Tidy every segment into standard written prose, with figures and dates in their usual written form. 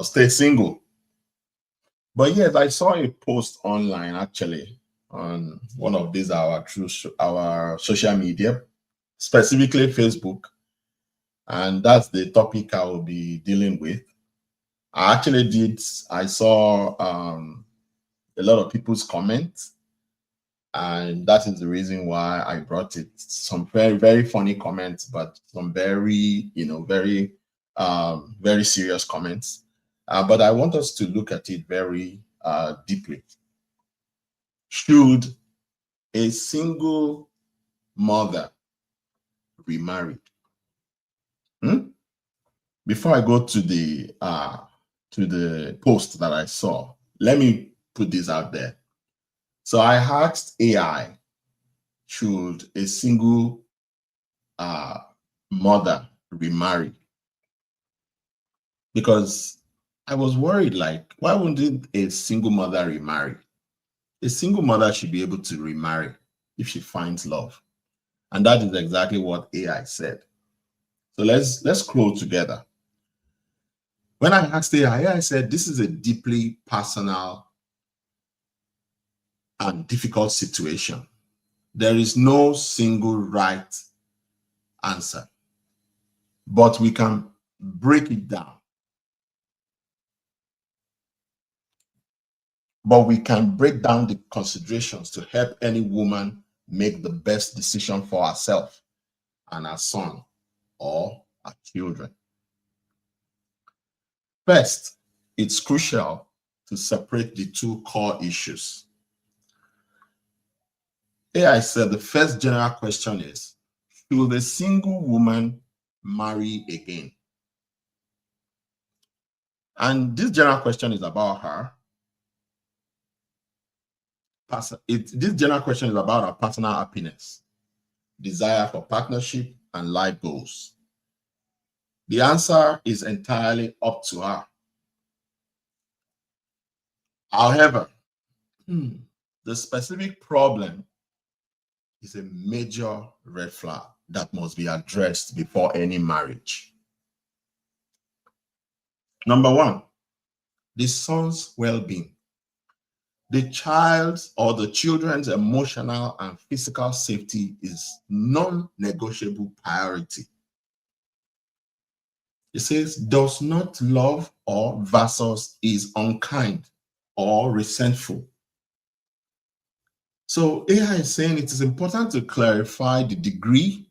or stay single. But yes, I saw a post online actually on one of these our social media, specifically Facebook, and that's the topic I will be dealing with. I saw a lot of people's comments, and that is the reason why I brought it. Some very, very funny comments, but some very, very serious comments. But I want us to look at it very deeply. Should a single mother remarry? Before I go to the post that I saw, let me put this out there. So I asked AI, should a single mother remarry? Because I was worried, like, why wouldn't a single mother remarry? A single mother should be able to remarry if she finds love. And that is exactly what AI said. So let's scroll together. When I asked AI said, this is a deeply personal and difficult situation. There is no single right answer, but we can break it down. But we can break down the considerations to help any woman make the best decision for herself and her son or her children. First, it's crucial to separate the two core issues. AI said the first general question is, should a single woman marry again? And this general question is about her. This general question is about her personal happiness, desire for partnership, and life goals. The answer is entirely up to her. However, the specific problem is a major red flag that must be addressed before any marriage. Number one, the son's well-being. The child's or the children's emotional and physical safety is non-negotiable priority. It says, does not love or versus is unkind or resentful. So AI is saying it is important to clarify the degree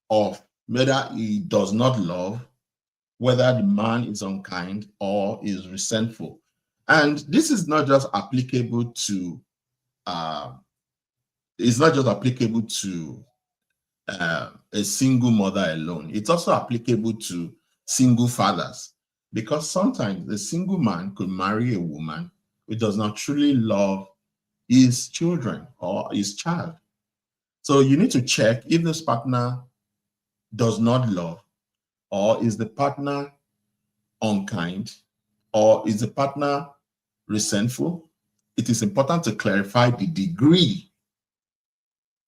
of whether he does not love, whether the man is unkind or is resentful. And this is not just applicable to a single mother alone. It's also applicable to single fathers, because sometimes a single man could marry a woman who does not truly love his children or his child. So you need to check if this partner does not love, or is the partner unkind, or is the partner resentful. It is important to clarify the degree.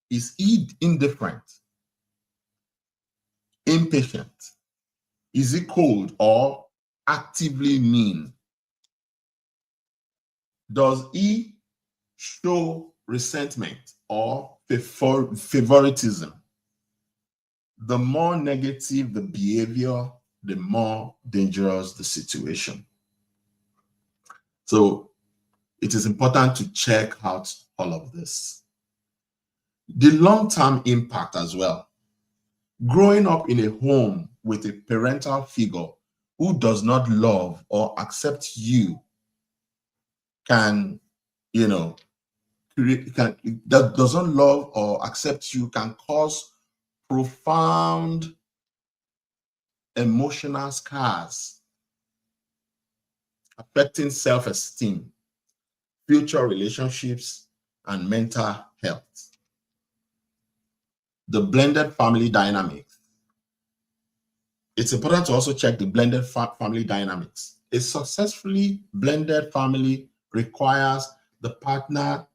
Is he indifferent, impatient? Is he cold or actively mean? Does he show resentment or favoritism? The more negative the behavior, the more dangerous the situation. So it is important to check out all of this. The long-term impact as well. Growing up in a home with a parental figure who does not love or accept you that doesn't love or accept you can cause profound emotional scars, affecting self-esteem, future relationships, and mental health. The blended family dynamics. It's important to also check the blended family dynamics. A successfully blended family requires the partner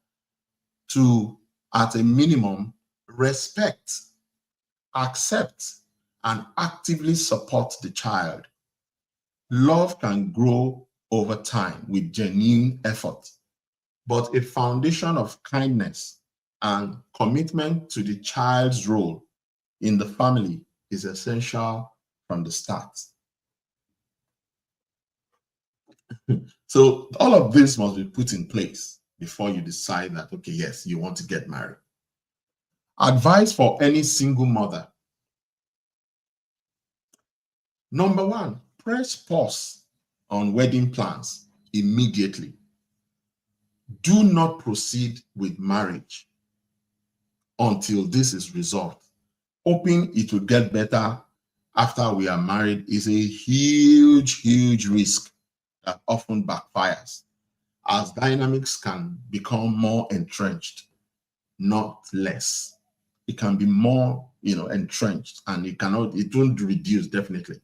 to, at a minimum, respect, accept, and actively support the child. Love can grow over time with genuine effort, but a foundation of kindness and commitment to the child's role in the family is essential from the start. So all of this must be put in place before you decide that, okay, yes, you want to get married. Advice for any single mother. Number one, press pause on wedding plans immediately. Do not proceed with marriage until this is resolved. Hoping it will get better after we are married is a huge, huge risk that often backfires, as dynamics can become more entrenched, not less. It can be more, entrenched, and it won't reduce definitely.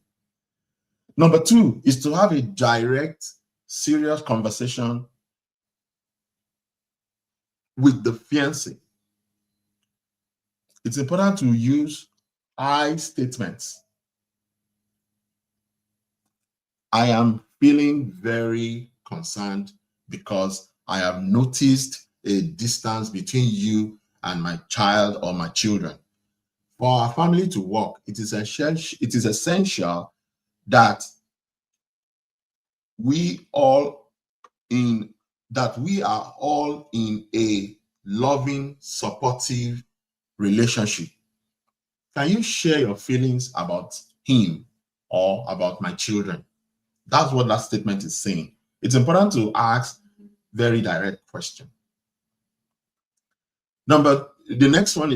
Number two is to have a direct, serious conversation with the fiancé. It's important to use I statements. I am feeling very concerned because I have noticed a distance between you and my child or my children. For our family to work, it is essential that we are all in a loving, supportive relationship. Can you share your feelings about him or about my children? That's what that statement is saying. It's important to ask very direct question. The next point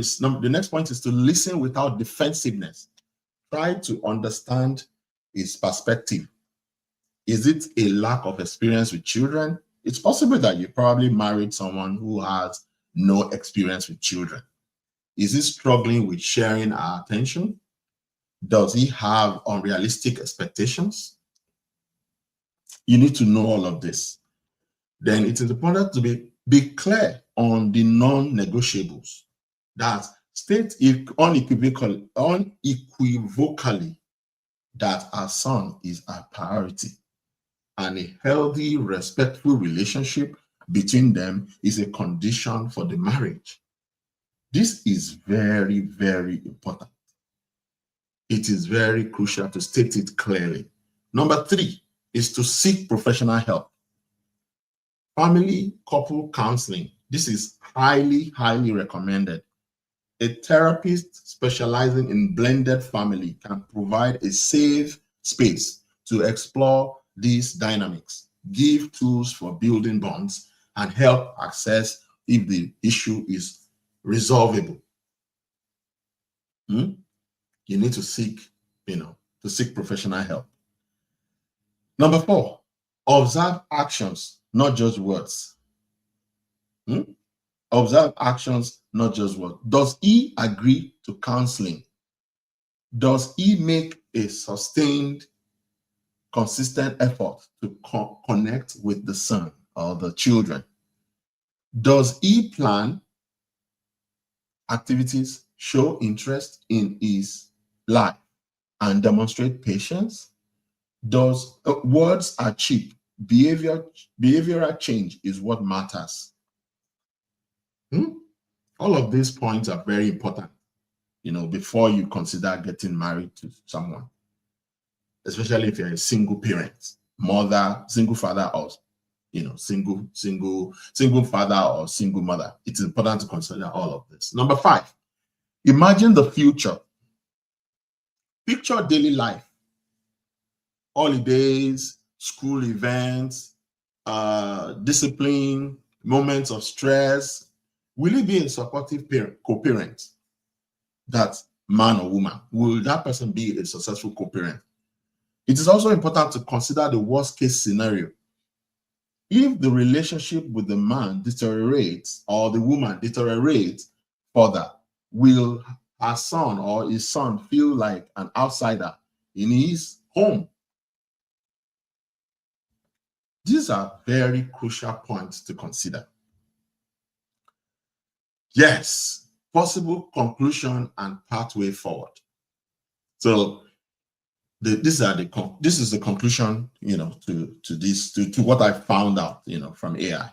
is to listen without defensiveness. Try to understand his perspective. Is it a lack of experience with children? It's possible that you probably married someone who has no experience with children. Is he struggling with sharing our attention? Does he have unrealistic expectations? You need to know all of this. Then it is important to be clear on the non-negotiables. That state unequivocally that our son is our priority, and a healthy, respectful relationship between them is a condition for the marriage. This is very, very important. It is very crucial to state it clearly. Number three is to seek professional help. Family couple counseling. This is highly, highly recommended. A therapist specializing in blended family can provide a safe space to explore these dynamics, give tools for building bonds, and help assess if the issue is resolvable. You need to seek, professional help. Number four, observe actions, not just words. Observe actions, not just words. Does he agree to counseling? Does he make a sustained, consistent effort to connect with the son or the children? Does he plan activities, show interest in his life, and demonstrate patience? Does words are cheap? Behavioral change is what matters. All of these points are very important, before you consider getting married to someone, especially if you're a single parent, mother, single father, or single father or single mother. It's important to consider all of this. Number five, imagine the future. Picture daily life, holidays, school events, discipline, moments of stress. Will you be a supportive co-parent? That man or woman, will that person be a successful co-parent? It is also important to consider the worst case scenario. If the relationship with the man deteriorates or the woman deteriorates further, will her son or his son feel like an outsider in his home? These are very crucial points to consider. Yes, possible conclusion and pathway forward. So this is the conclusion, to what I found out, from AI.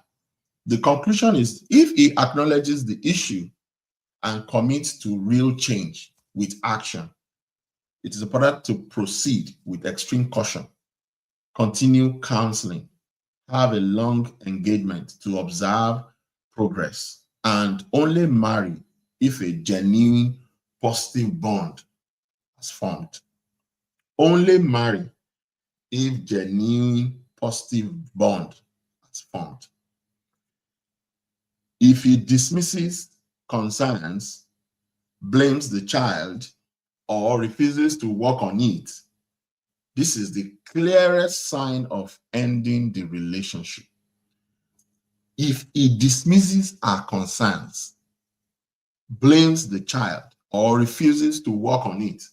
The conclusion is, if he acknowledges the issue and commits to real change with action, it is important to proceed with extreme caution, continue counseling, have a long engagement to observe progress, and only marry if a genuine positive bond has formed. Only marry if genuine positive bond has formed. If he dismisses concerns, blames the child, or refuses to work on it, this is the clearest sign of ending the relationship. If he dismisses our concerns, blames the child, or refuses to work on it,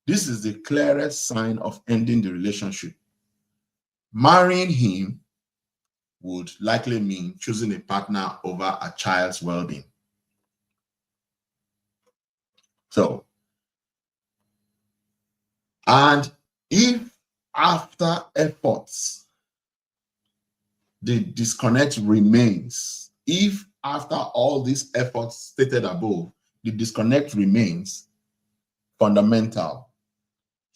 this is the clearest sign of ending the relationship. Marrying him would likely mean choosing a partner over a child's well-being. So, and if after efforts the disconnect remains, if after all these efforts stated above, the disconnect remains fundamental,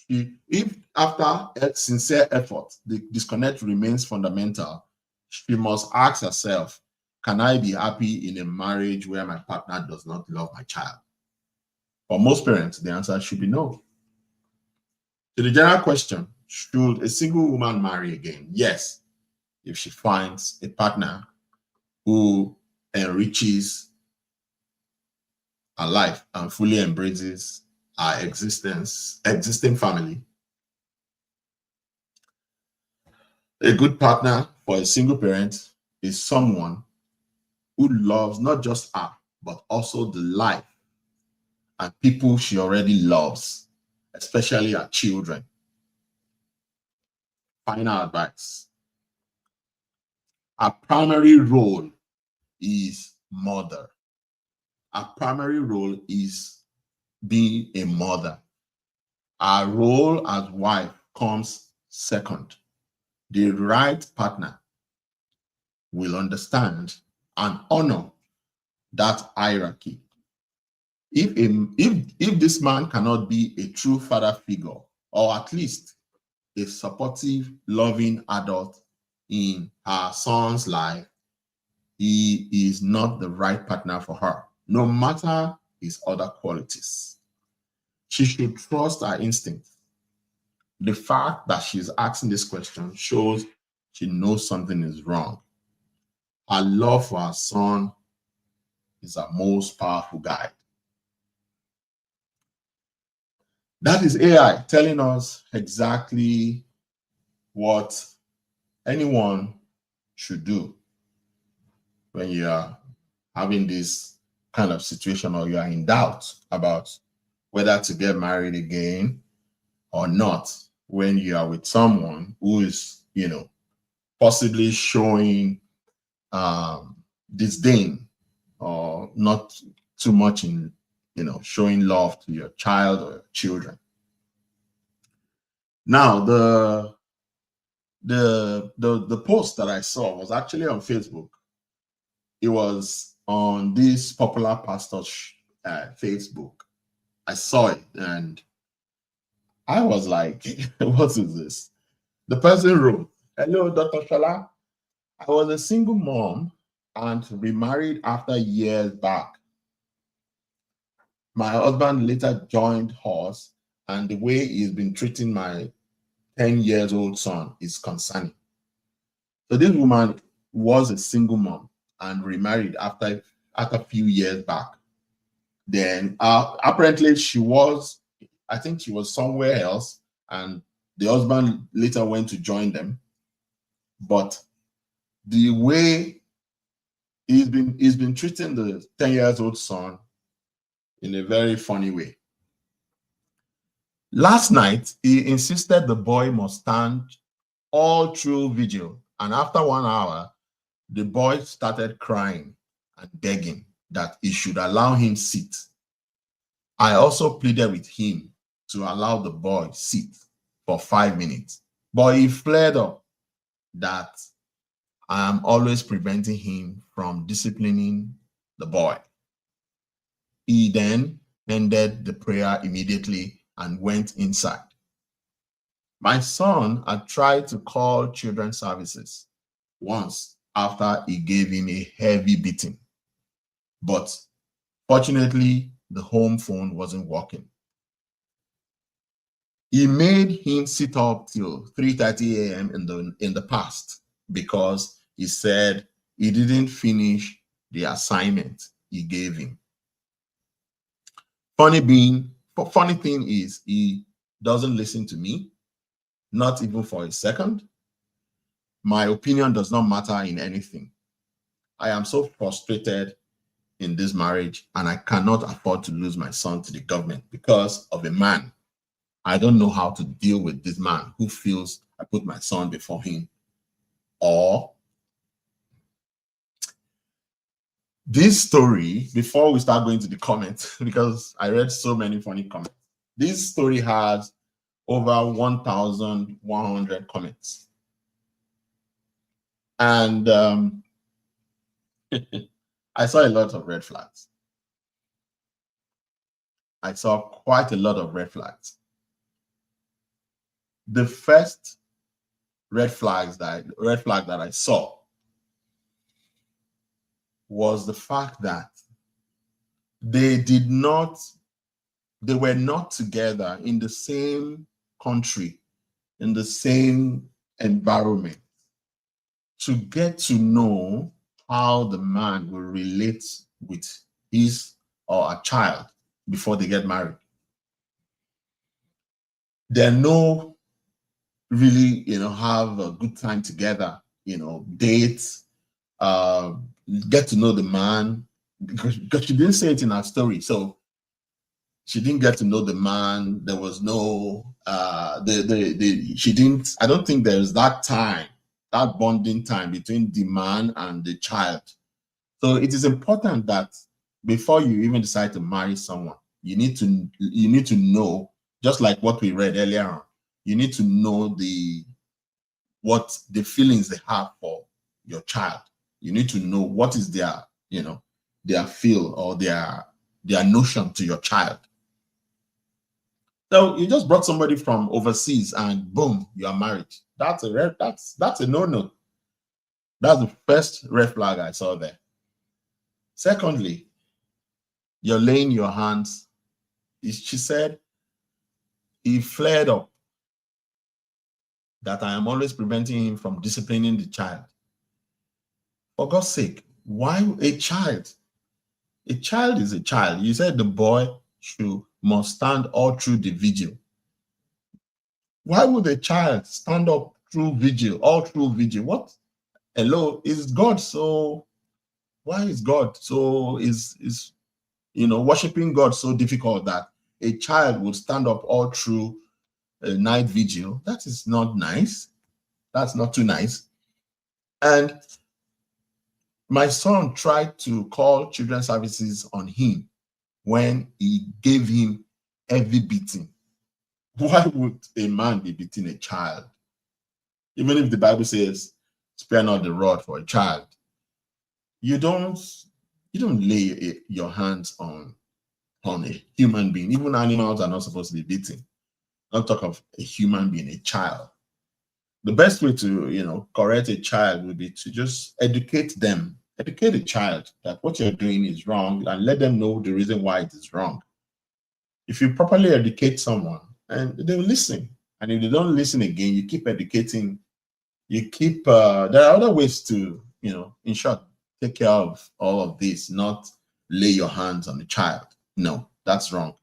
if after sincere effort the disconnect remains fundamental, she must ask herself, can I be happy in a marriage where my partner does not love my child? For most parents, the answer should be no. To the general question, should a single woman marry again? Yes, if she finds a partner who enriches her life and fully embraces her existing family. A good partner for a single parent is someone who loves not just her, but also the life and people she already loves, especially her children. Final advice. Our primary role is mother. Our primary role is being a mother. Our role as wife comes second. The right partner will understand and honor that hierarchy. If this man cannot be a true father figure, or at least a supportive, loving adult in her son's life, he is not the right partner for her, no matter his other qualities. She should trust her instinct. The fact that she's asking this question shows she knows something is wrong. Her love for her son is her most powerful guide. That is AI telling us exactly what anyone should do when you are having this kind of situation, or you are in doubt about whether to get married again or not, when you are with someone who is, possibly showing disdain, or not too much in, showing love to your child or your children. Now, the post that I saw was actually on Facebook. It was on this popular pastor's Facebook. I saw it and I was like, what is this? The person wrote, "Hello, Dr. Shala. I was a single mom and remarried after years back. My husband later joined us, and the way he's been treating my 10-year-old son is concerning." So this woman was a single mom and remarried after a few years back. Then apparently I think she was somewhere else, and the husband later went to join them. But the way he's been treating the 10-year-old son in a very funny way. Last night, he insisted the boy must stand all through vigil, and after 1 hour, the boy started crying and begging that he should allow him sit. I also pleaded with him to allow the boy sit. for 5 minutes. But he flared up that I am always preventing him from disciplining the boy. He then ended the prayer immediately and went inside. My son had tried to call children's services once after he gave him a heavy beating. But fortunately, the home phone wasn't working. He made him sit up till 3:30 a.m. in the past because he said he didn't finish the assignment he gave him. Funny thing is, he doesn't listen to me, not even for a second. My opinion does not matter in anything. I am so frustrated in this marriage, and I cannot afford to lose my son to the government because of a man. I don't know how to deal with this man who feels I put my son before him. Or this story, before we start going to the comments, because I read so many funny comments, this story has over 1,100 comments. And I saw a lot of red flags. I saw quite a lot of red flags. The first red flag that I saw was the fact that they were not together in the same country, in the same environment, to get to know how the man will relate with his or a child before they get married. They know really, have a good time together, dates, get to know the man, because she didn't say it in her story. So she didn't get to know the man. There was no, she didn't, I don't think there's that time, that bonding time between the man and the child. So it is important that before you even decide to marry someone, you need to know, just like what we read earlier on, you need to know what the feelings they have for your child. You need to know what is their feel or their notion to your child. So you just brought somebody from overseas and boom, you are married. That's a no-no. That's the first red flag I saw there. Secondly, you're laying your hands. She said he flared up that I am always preventing him from disciplining the child. For God's sake, why a child? A child is a child. You said the boy must stand all through the vigil. Why would a child stand up all through vigil? What? Hello, is God so? Why is God so? Is worshiping God so difficult that a child would stand up all through a night vigil? That is not nice. That's not too nice. And my son tried to call children's services on him when he gave him heavy beating. Why would a man be beating a child? Even if the Bible says, spare not the rod for a child, you don't lay your hands on a human being. Even animals are not supposed to be beaten. Don't talk of a human being, a child. The best way to, correct a child would be to just educate them. Educate a child that what you're doing is wrong and let them know the reason why it is wrong. If you properly educate someone, and they will listen. And if they don't listen again, you keep educating. You keep, there are other ways to, in short, take care of all of this, not lay your hands on the child. No, that's wrong.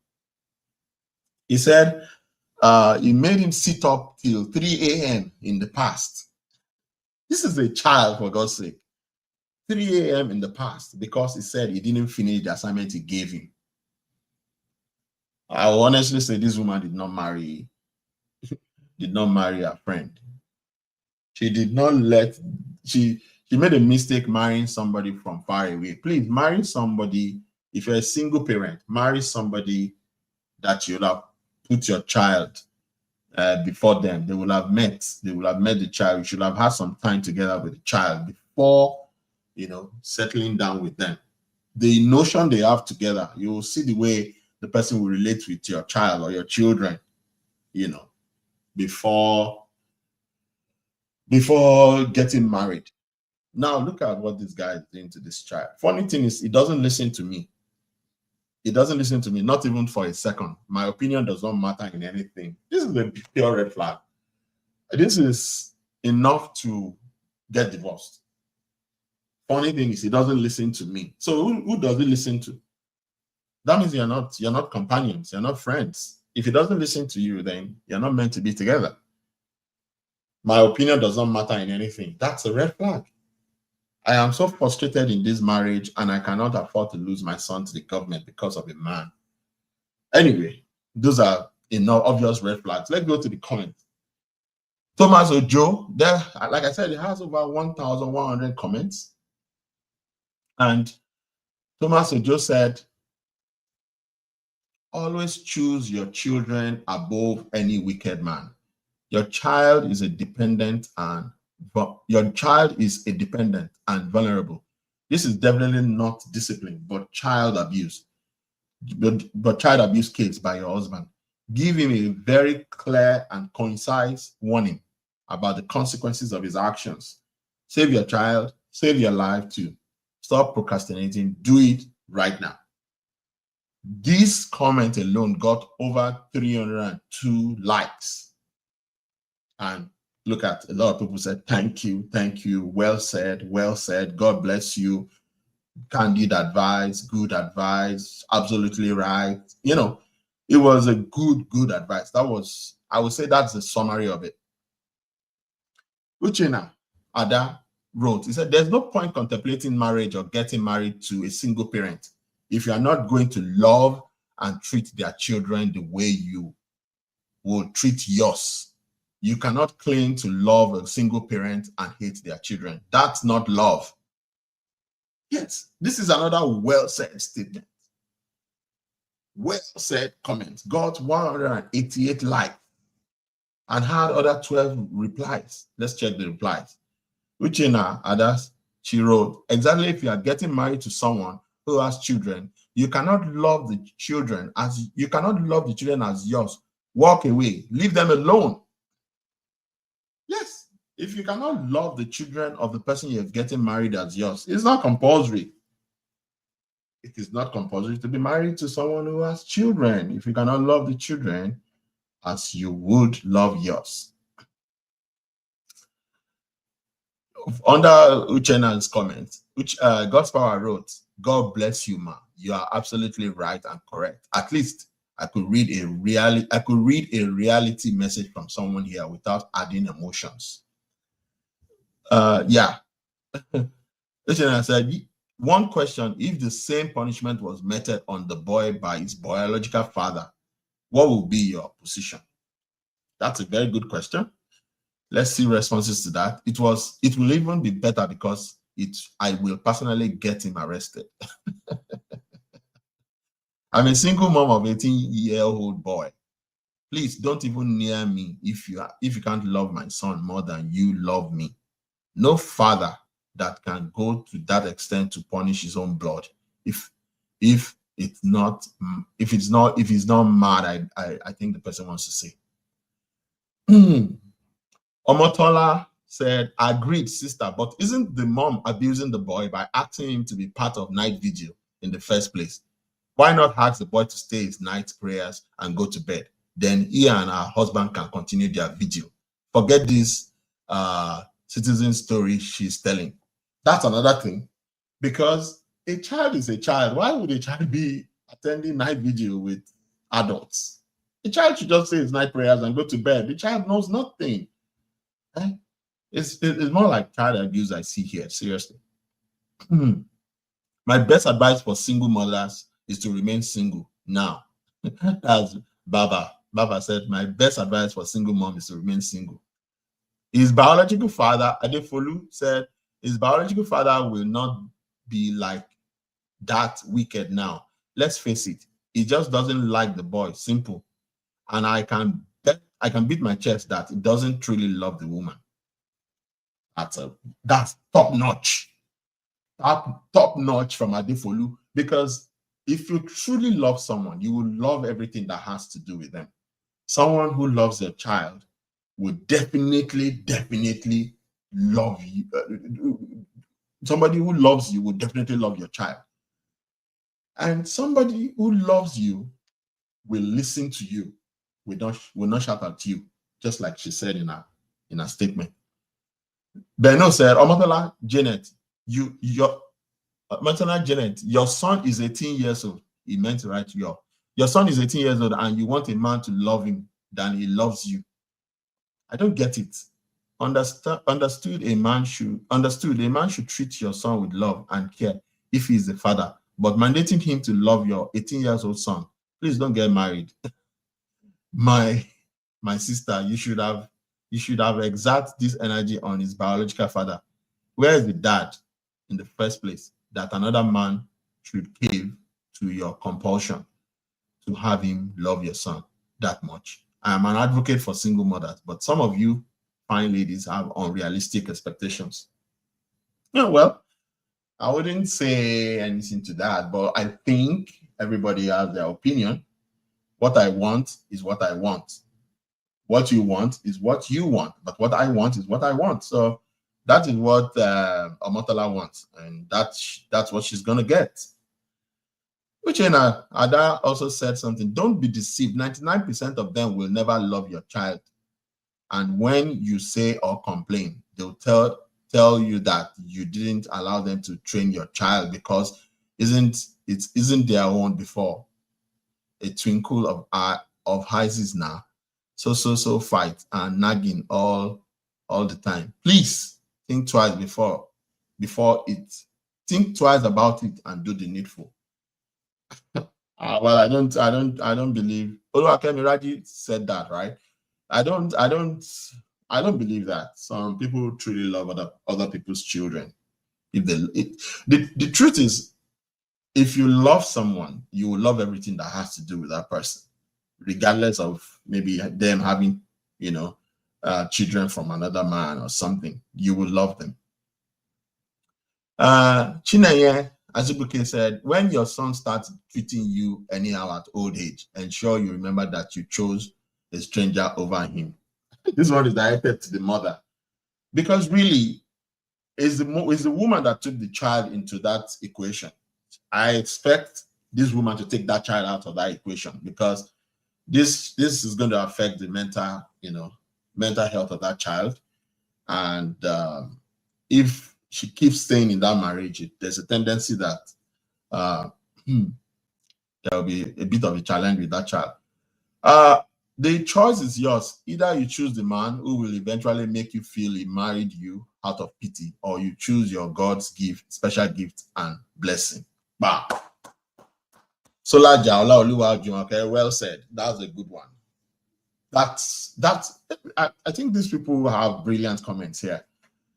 He said, he made him sit up till 3 a.m. in the past. This is a child, for God's sake. 3 a.m. in the past, because he said he didn't finish the assignment he gave him. I will honestly say this woman did not marry a friend. She did not she made a mistake marrying somebody from far away. Please marry somebody. If you're a single parent, marry somebody that you'll have put your child before them. They will have met. They will have met the child. You should have had some time together with the child before, settling down with them. The notion they have together, you will see the way the person will relate with your child or your children, before getting married. Now look at what this guy is doing to this child. Funny thing is, he doesn't listen to me. He doesn't listen to me, not even for a second. My opinion does not matter in anything. This is a pure red flag. This is enough to get divorced. Funny thing is, he doesn't listen to me. So who does he listen to? That means you're not companions, you're not friends. If he doesn't listen to you, then you're not meant to be together. My opinion does not matter in anything. That's a red flag. I am so frustrated in this marriage, and I cannot afford to lose my son to the government because of a man. Anyway, those are enough obvious red flags. Let's go to the comments. Thomas Ojo, there, like I said, it has over 1,100 comments. And Thomas Ojo said, always choose your children above any wicked man. Your child is a dependent and vulnerable. This is definitely not discipline, but child abuse. But child abuse case by your husband. Give him a very clear and concise warning about the consequences of his actions. Save your child, save your life too. Stop procrastinating. Do it right now. This comment alone got over 302 likes. And look at, a lot of people said, thank you, well said, God bless you, candid advice, good advice, absolutely right. It was a good advice. I would say that's the summary of it. Uchenna Ada wrote, he said, there's no point contemplating marriage or getting married to a single parent if you are not going to love and treat their children the way you will treat yours. You cannot claim to love a single parent and hate their children. That's not love. Yes, this is another well-said statement. Well-said comment. Got 188 likes and had other 12 replies. Let's check the replies. Uchenna Adas, she wrote, exactly, if you are getting married to someone who has children, you cannot love the children as yours. Walk away. Leave them alone. Yes, if you cannot love the children of the person you're getting married as yours, it's not compulsory. It is not compulsory to be married to someone who has children if you cannot love the children as you would love yours. Under Uchenna's comments, God's Power wrote, God bless you, ma. You are absolutely right and correct. At least I could read a reality message from someone here without adding emotions. Yeah. Uchenna said, one question, if the same punishment was meted on the boy by his biological father, what would be your position? That's a very good question. Let's see responses to that. It will even be better because I will personally get him arrested. I'm a single mom of 18-year-old boy. Please don't even near me if you can't love my son more than you love me. No father that can go to that extent to punish his own blood. If he's not mad, I think the person wants to say. Omotola said, agreed, sister, but isn't the mom abusing the boy by asking him to be part of night vigil in the first place? Why not ask the boy to stay his night prayers and go to bed? Then he and her husband can continue their vigil. Forget this citizen story she's telling. That's another thing, because a child is a child. Why would a child be attending night vigil with adults? A child should just say his night prayers and go to bed. The child knows nothing. It's more like child abuse I see here, seriously. My best advice for single mothers is to remain single now. As Baba said, my best advice for single mom is to remain single. His biological father, Adefolu, said his biological father will not be like that wicked now. Let's face it, he just doesn't like the boy, simple. And I can bet I can beat my chest that it doesn't truly love the woman. That's top notch. Top notch from Adefolu, because if you truly love someone, you will love everything that has to do with them. Someone who loves their child will definitely love you. Somebody who loves you will definitely love your child. And somebody who loves you will listen to you, will not shout at you, just like she said in her statement. Beno said, Omotola Janet, Janet, your son is 18 years old. He meant to write your son is 18 years old and you want a man to love him than he loves you. I don't get it. Understood a man should treat your son with love and care if he's the father, but mandating him to love your 18 years old son, please don't get married. My sister, you should have exerted this energy on his biological father. Where is the dad in the first place that another man should cave to your compulsion to have him love your son that much? I am an advocate for single mothers, but some of you fine ladies have unrealistic expectations. Yeah, well, I wouldn't say anything to that, but I think everybody has their opinion. What I want is what I want. What you want is what you want, but what I want is what I want. So that is what Omotola wants, and that's what she's gonna get. Uchenna Ada also said something. Don't be deceived. 99% of them will never love your child, and when you say or complain, they'll tell you that you didn't allow them to train your child because it isn't their own before. A twinkle of eyes now. So fight and nagging all the time. Please think twice before it. Think twice about it and do the needful. Well, I don't believe. Oluwakemi Raji said that, right? I don't believe that. Some people truly love other people's children. The truth is, if you love someone, you will love everything that has to do with that person, regardless of maybe them having, children from another man or something. You will love them. Chineye Azubuke said, when your son starts treating you anyhow at old age, ensure you remember that you chose a stranger over him. This one is directed to the mother, because really, it's the woman that took the child into that equation. I expect this woman to take that child out of that equation, because this is going to affect the mental health of that child. And if she keeps staying in that marriage, there's a tendency that there will be a bit of a challenge with that child. The choice is yours. Either you choose the man who will eventually make you feel he married you out of pity, or you choose your God's gift, special gift and blessing. Bah. Sola Jaola Oluwa Jumoke, well said. That's a good one. I think these people have brilliant comments here.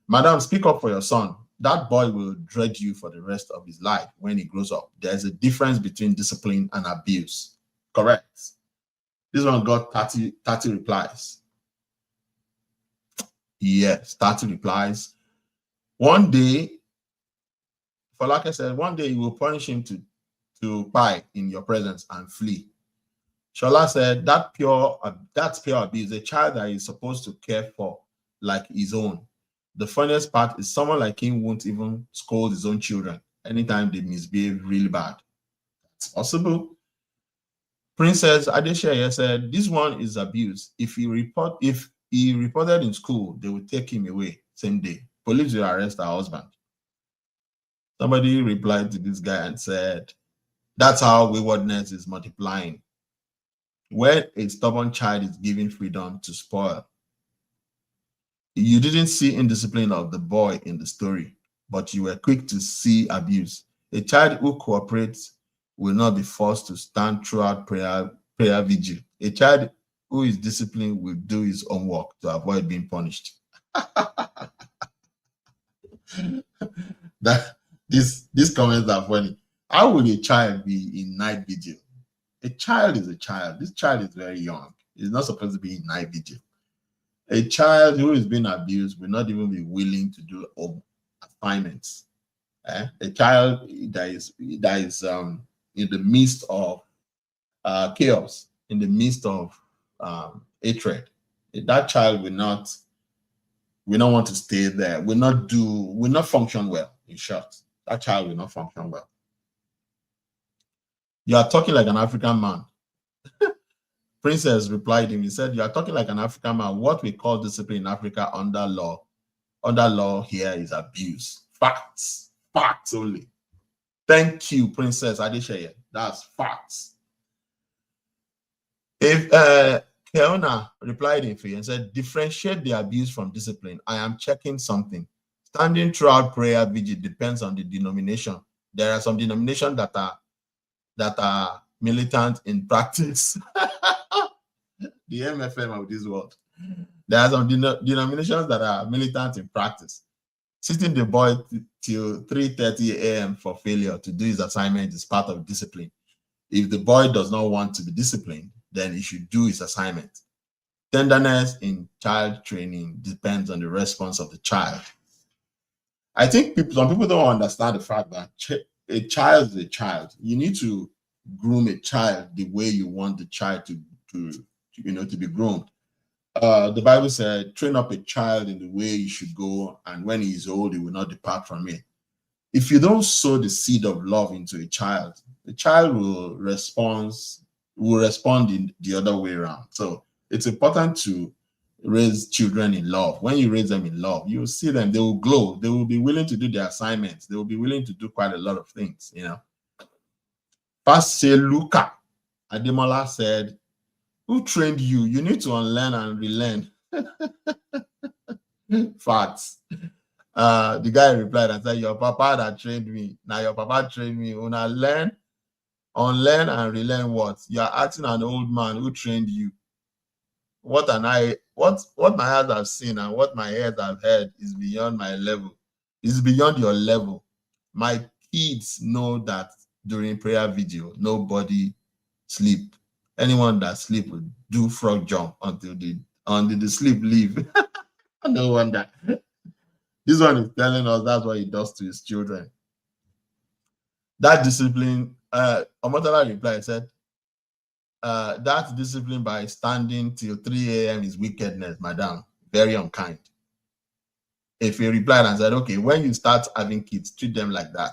Madam, speak up for your son. That boy will dread you for the rest of his life when he grows up. There's a difference between discipline and abuse. Correct. This one got 30 replies. Yes, 30 replies. One day, Falake said, one day you will punish him to buy in your presence and flee. Shola said, that's pure abuse. A child that is supposed to care for like his own. The funniest part is someone like him won't even scold his own children anytime they misbehave really bad. It's possible. Princess Adeshaya said, this one is abuse. If he reported in school, they would take him away same day. Police will arrest her husband. Somebody replied to this guy and said, that's how waywardness is multiplying. When a stubborn child is given freedom to spoil. You didn't see indiscipline of the boy in the story, but you were quick to see abuse. A child who cooperates will not be forced to stand throughout prayer vigil. A child who is disciplined will do his own work to avoid being punished. These comments are funny. How would a child be in night vigil? A child is a child. This child is very young. It's not supposed to be in night vigil. A child who is being abused will not even be willing to do assignments. A child that is in the midst of chaos, in the midst of hatred, that child will not want to stay there, will not function well. In short, that child will not function well. You are talking like an African man. Princess replied him. He said, you are talking like an African man. What we call discipline in Africa under law here is abuse. Facts only. Thank you, Princess Adesheye. That's facts. If Keona replied in free and said, differentiate the abuse from discipline. I am checking something. Standing throughout prayer vigil depends on the denomination. There are some denominations that are militant in practice. The MFM of this world. There are some denominations that are militant in practice. Sitting the boy till 3:30 a.m. for failure to do his assignment is part of discipline. If the boy does not want to be disciplined, then he should do his assignment. Tenderness in child training depends on the response of the child. I think some people don't understand the fact that a child is a child. You need to groom a child the way you want the child to be groomed. The Bible said, train up a child in the way he should go, and when he is old, he will not depart from it. If you don't sow the seed of love into a child, the child will respond in the other way around. So it's important to raise children in love. When you raise them in love, you will see them, they will glow, they will be willing to do their assignments, they will be willing to do quite a lot of things, Pastor Luca Ademola said, who trained you? You need to unlearn and relearn. Facts. The guy replied and said, your papa that trained me. Now your papa trained me. When I unlearn and relearn what? You are acting an old man who trained you. What my eyes have seen and what my ears have heard is beyond my level. It's beyond your level. My kids know that during prayer vigil, nobody sleep. Anyone that sleep will do frog jump until the sleep leave. No wonder. This one is telling us that's what he does to his children. That discipline, Omotala replied, said, that discipline by standing till 3 a.m. is wickedness, madam. Very unkind. If he replied and said, okay, when you start having kids, treat them like that.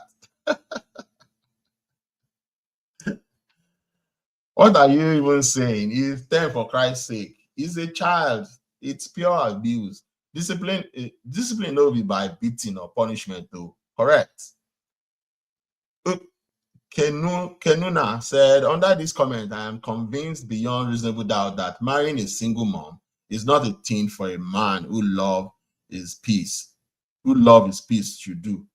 What are you even saying? He's 10 for Christ's sake. He's a child. It's pure abuse. Discipline will be by beating or punishment, though. Correct. Kenuna said, under this comment, I am convinced beyond reasonable doubt that marrying a single mom is not a thing for a man who love his peace. Who love his peace should do.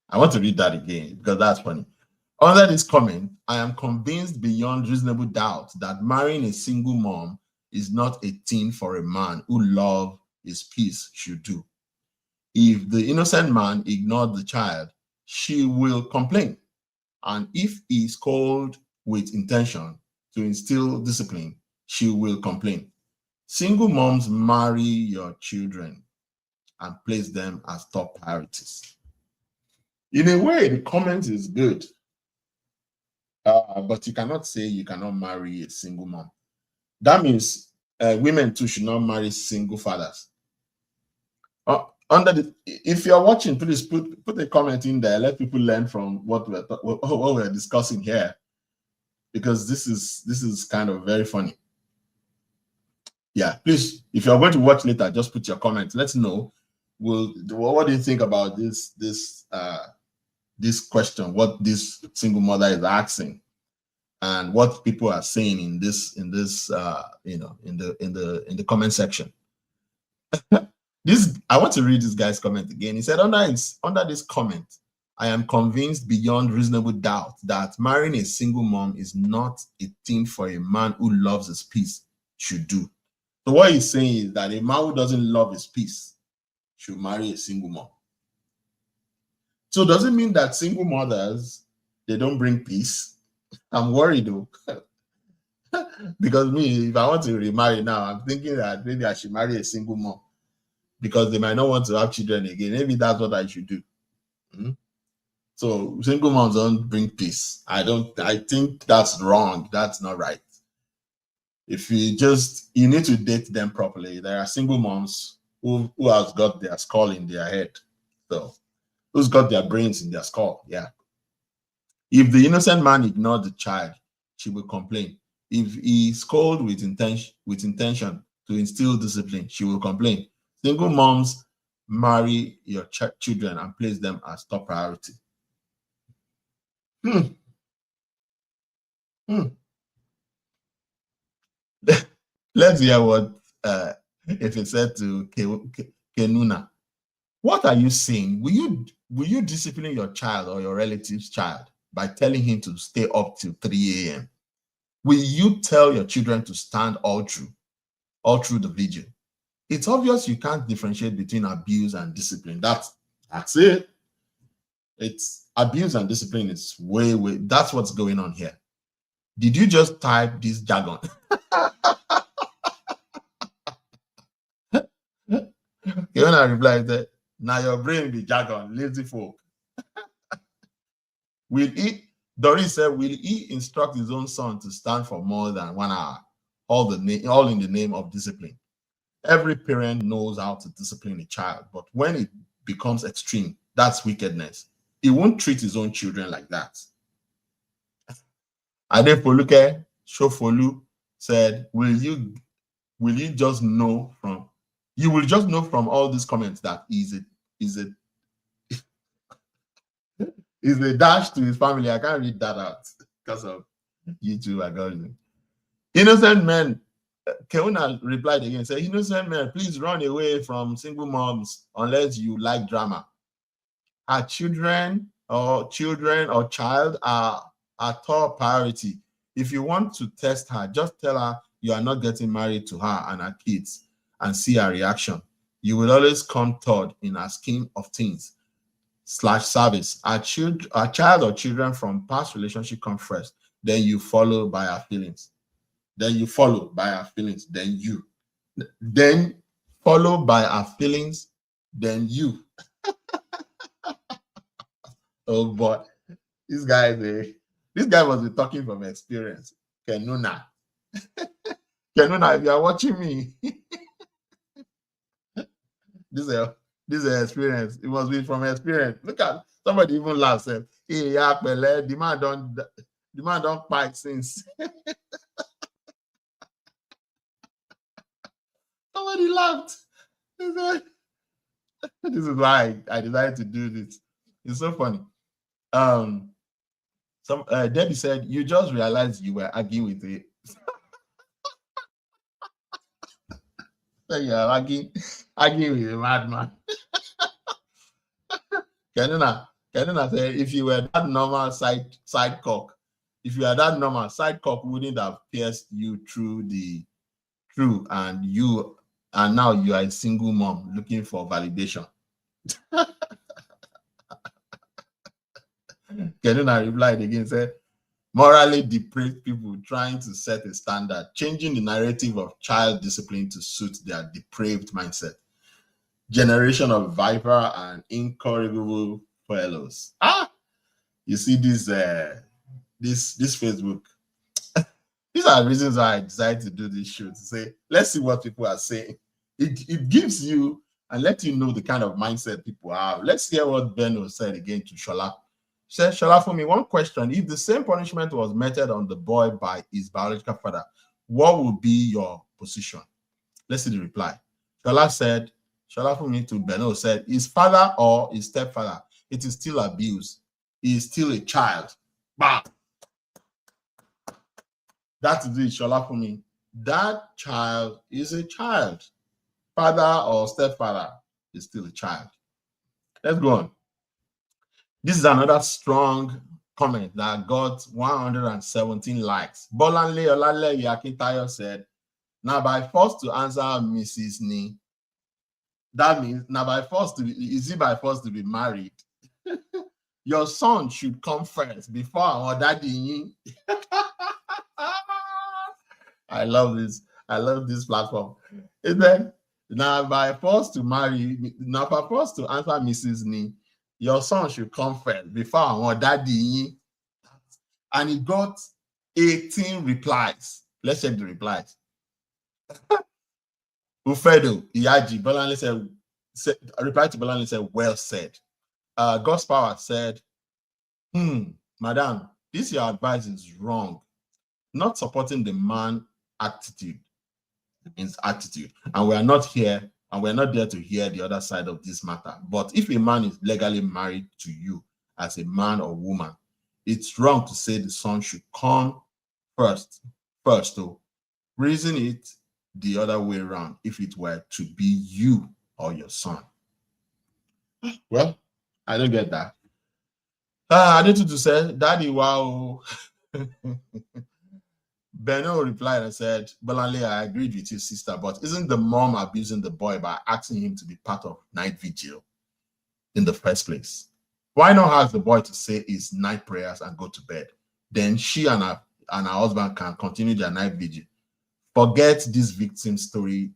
I want to read that again because that's funny. Under this comment, I am convinced beyond reasonable doubt that marrying a single mom is not a thing for a man who loves his peace should do. If the innocent man ignored the child, she will complain. And if he is called with intention to instill discipline, she will complain. Single moms marry your children and place them as top priorities. In a way, the comment is good. But you cannot say you cannot marry a single mom. That means women too should not marry single fathers. If you're watching, please put a comment in there. Let people learn from what we're discussing here, because this is kind of very funny. Yeah, please, if you're going to watch later, just put your comments. Let's know. What do you think about this question, what this single mother is asking, and what people are saying in the comment section. I want to read this guy's comment again. He said, under this comment, I am convinced beyond reasonable doubt that marrying a single mom is not a thing for a man who loves his peace should do. So what he's saying is that a man who doesn't love his peace should marry a single mom. So does it mean that single mothers, they don't bring peace? I'm worried though. Because me, if I want to remarry now, I'm thinking that maybe I should marry a single mom because they might not want to have children again. Maybe that's what I should do. Hmm? So single moms don't bring peace. I think that's wrong. That's not right. If you need to date them properly. There are single moms who has got their skull in their head. So who's got their brains in their skull. Yeah. If the innocent man ignored the child, she will complain. If he scolded with intention to instill discipline, she will complain. Single moms marry your children and place them as top priority. Hmm. Hmm. Let's hear what if it said to Kenuna. What are you saying? Will you discipline your child or your relative's child by telling him to stay up till 3 a.m.? Will you tell your children to stand all through the vigil? It's obvious you can't differentiate between abuse and discipline. That's it. It's abuse and discipline is way. That's what's going on here. Did you just type this jargon? When I replied that, now your brain be jargon, lazy folk. Doris said, will he instruct his own son to stand for more than 1 hour? All in the name of discipline. Every parent knows how to discipline a child, but when it becomes extreme, that's wickedness. He won't treat his own children like that. Adefoluke Shofolu said, will you just know from all these comments that is a dash to his family. I can't read that out because of YouTube algorithm. Innocent men, Keuna replied again, said, innocent men, please run away from single moms unless you like drama. Our children or child are top priority. If you want to test her, just tell her you are not getting married to her and her kids and see her reaction. You will always come third in her scheme of things. /service. Our child or children from past relationship come first. Then you follow by our feelings. Then follow by our feelings. Then follow by our feelings. Then you. Oh boy, this guy must be talking from experience. Kenuna, if you are watching me, this is experience. It must be from experience. Look at somebody even laughed. Said, "Hey, yeah, the man don't fight since." Somebody laughed. This is why I decided to do this. It's so funny. Debbie said, you just realized you were arguing with it. So you are arguing with a madman. Kenina said, if you were that normal side cock, wouldn't have pierced you through and now you are a single mom looking for validation. Kenina replied again, said, morally depraved people trying to set a standard, changing the narrative of child discipline to suit their depraved mindset. Generation of viper and incorrigible fellows. You see this Facebook. These are reasons why I decided to do this show, to say, let's see what people are saying. It gives you and let you know the kind of mindset people have. Let's hear what Benno said again to Shola. Said, Shola, for me, one question. If the same punishment was meted on the boy by his biological father, what would be your position? Let's see the reply. Shola for me to Benno said, his father or his stepfather, it is still abuse. He is still a child. Bah! That is it, Shola for me. That child is a child. Father or stepfather is still a child. Let's go on. This is another strong comment that got 117 likes. Bolanle Olale Yakintayo said, now by force to answer Mrs. Ni, that means now by force to be married? your son should come first before our daddy. I love this. I love this platform. And then now by force to marry, now by force to answer Mrs. Ni, your son should come first before our daddy. And he got 18 replies. Let's check the replies. Ufedo, Iyaji, Bolanle said, replied to Bolanle said, well said. God's Power said, madam, this your advice is wrong. Not supporting the man attitude means attitude. And we are not here, and we're not there to hear the other side of this matter. But if a man is legally married to you as a man or woman, it's wrong to say the son should come first. So reason it the other way around if it were to be you or your son. Well, I don't get that. I need to say, Daddy, wow. Beno replied and said, Bolanle, I agreed with you, sister, but isn't the mom abusing the boy by asking him to be part of night vigil in the first place? Why not ask the boy to say his night prayers and go to bed? Then she and her husband can continue their night vigil. Forget this victim story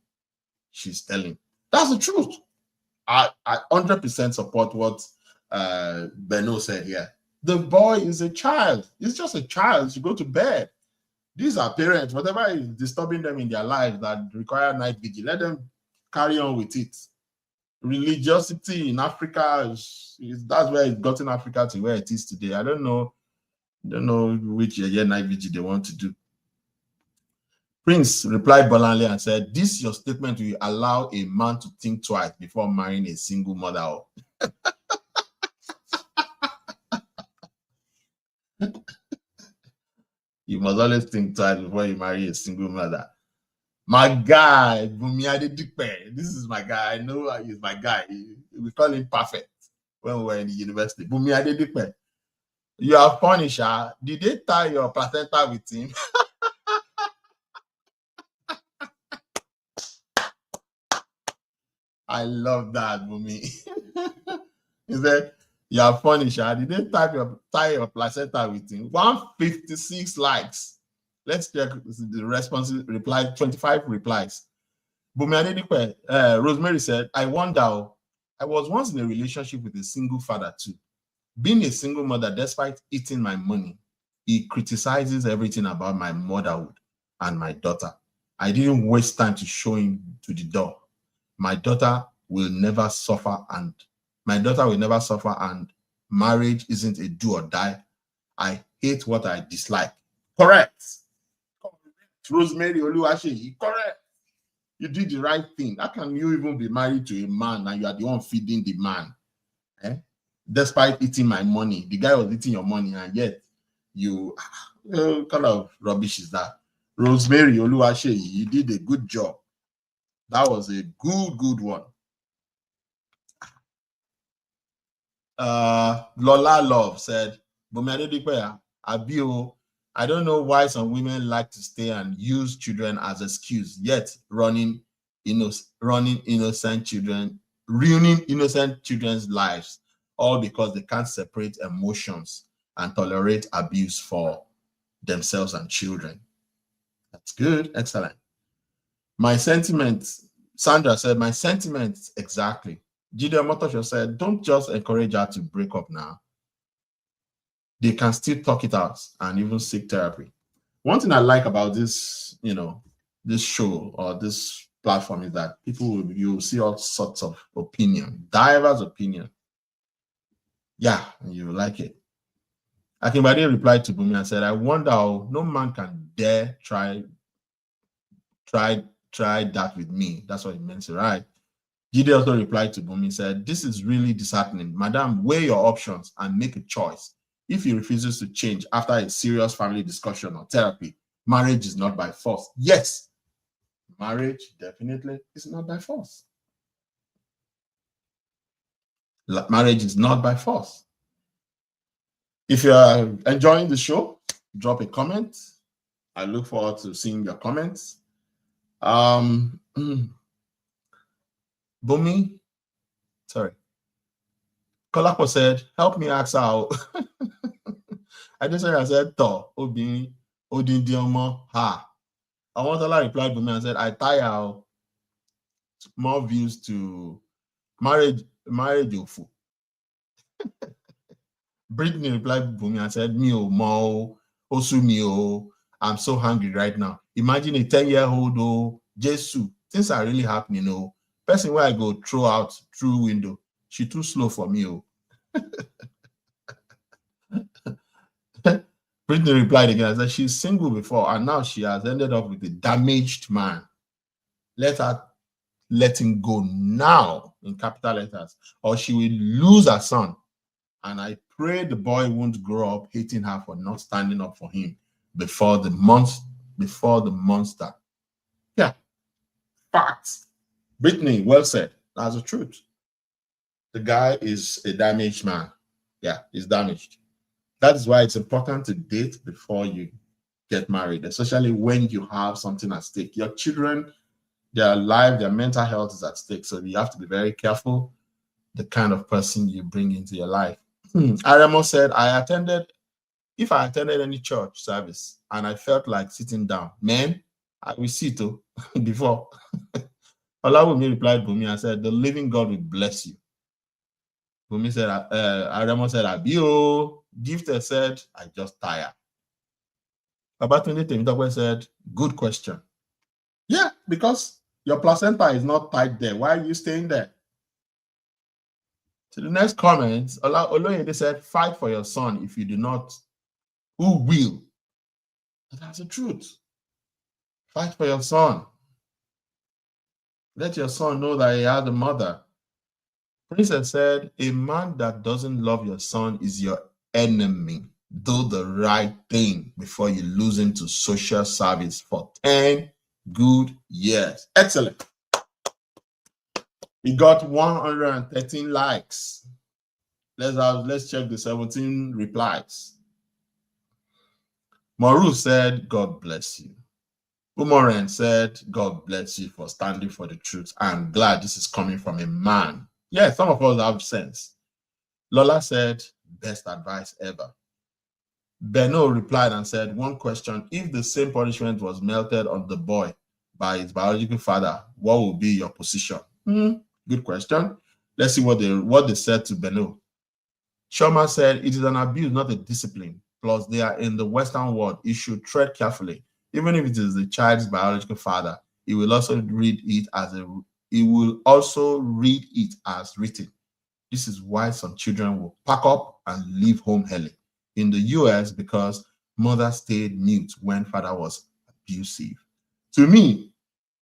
she's telling. That's the truth. I 100% support what Beno said here. The boy is a child. He's just a child. He should go to bed. These are parents, whatever is disturbing them in their lives that require night vigil, let them carry on with it. Religiosity in Africa that's where it's gotten Africa to where it is today. I don't know which night vigil they want to do. Prince replied Bolanle and said, this your statement will allow a man to think twice before marrying a single mother. You must always think twice before you marry a single mother. My guy, Bumi Adedipe, this is my guy. I know he's my guy. We call him perfect when we were in the university. Bumi Adedipe, you are punished. Did they tie your placenta with him? I love that, Bumi. He said, you are funny, Sha. Did they tie your placenta with him? 156 likes. Let's check the responses. Reply 25 replies. Bumi Adedipe, Rosemary said, I wonder, I was once in a relationship with a single father too. Being a single mother, despite eating my money, he criticizes everything about my motherhood and my daughter. I didn't waste time to show him to the door. My daughter will never suffer, and marriage isn't a do or die. I hate what I dislike. Correct. Rosemary Oluwaseyi, correct. You did the right thing. How can you even be married to a man and you are the one feeding the man? Despite eating my money, the guy was eating your money, and yet you, what kind of rubbish is that? Rosemary Oluwaseyi, you did a good job. That was a good one. Lola Love said, Abio, I don't know why some women like to stay and use children as excuse, yet ruining innocent children's lives, all because they can't separate emotions and tolerate abuse for themselves and children. That's good. Excellent. My sentiments, Sandra said, my sentiments exactly. Gideon Motosho said, don't just encourage her to break up now. They can still talk it out and even seek therapy. One thing I like about this, this show or this platform is that you'll see all sorts of opinion, diverse opinion. Yeah, you like it. Akimbade replied to Bumi and said, I wonder how no man can dare try that with me. That's what he meant, right? Jide also replied to Bumi and said, this is really disheartening. Madam, weigh your options and make a choice. If he refuses to change after a serious family discussion or therapy, marriage is not by force. Yes, marriage definitely is not by force. Marriage is not by force. If you are enjoying the show, drop a comment. I look forward to seeing your comments. Bumi, sorry. Kolapo said, help me ask out. I just said, to, Obi, Odindiomo, ha. Awotola replied to me and said, I tire more views to marriage ofu. Brittany replied to me and said, me o mo osu me o. I'm so hungry right now. Imagine a 10-year-old oh, Jesus. Things are really happening. Oh, person where I go throw out through window. She too slow for me. Oh. Brittany replied again and said she's single before and now she has ended up with a damaged man. Let her let him go now in capital letters, or she will lose her son. And I pray the boy won't grow up hating her for not standing up for him before the monster. Yeah, facts. Brittany, well said. That's the truth. The guy is a damaged man. Yeah, he's damaged. That is why it's important to date before you get married, especially when you have something at stake. Your children, their life, their mental health is at stake. So you have to be very careful the kind of person you bring into your life. Aremo said, if I attended any church service and I felt like sitting down, man, I will sit before. Olawumi replied to me and said, the living God will bless you. Bumi said, Aremo said, Abio. Gifted said, I just tired. Babatunde Temitope said, good question. Yeah, because your placenta is not tied there. Why are you staying there? To the next comment, Oloyede said, fight for your son. If you do not, who will? That's the truth. Fight for your son. Let your son know that he has a mother. Princess said, a man that doesn't love your son is your enemy. Do the right thing before you lose him to social service for 10 good years. Excellent. We got 113 likes. Let's check the 17 replies. Maru said, God bless you. Umoren said, God bless you for standing for the truth. I'm glad this is coming from a man. Yeah, some of us have sense. Lola said, best advice ever. Beno replied and said, one question, if the same punishment was melted on the boy by his biological father, what would be your position? Good question. Let's see what they said to Beno. Shoma said, it is an abuse, not a discipline. Plus, they are in the Western world. You should tread carefully. Even if it is the child's biological father, he will also read it as written. This is why some children will pack up and leave home early. In the US, because mother stayed mute when father was abusive. To me,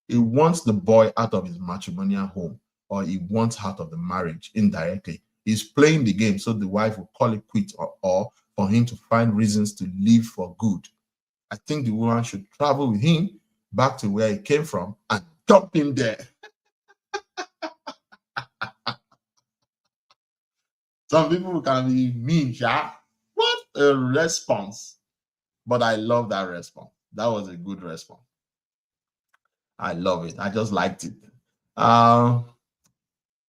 he wants the boy out of his matrimonial home, or he wants out of the marriage indirectly. He's playing the game so the wife will call it quit, or for him to find reasons to leave for good. I think the woman should travel with him back to where he came from and dump him there. Some people can be mean, yeah. What a response. But I love that response. That was a good response. I love it. I just liked it.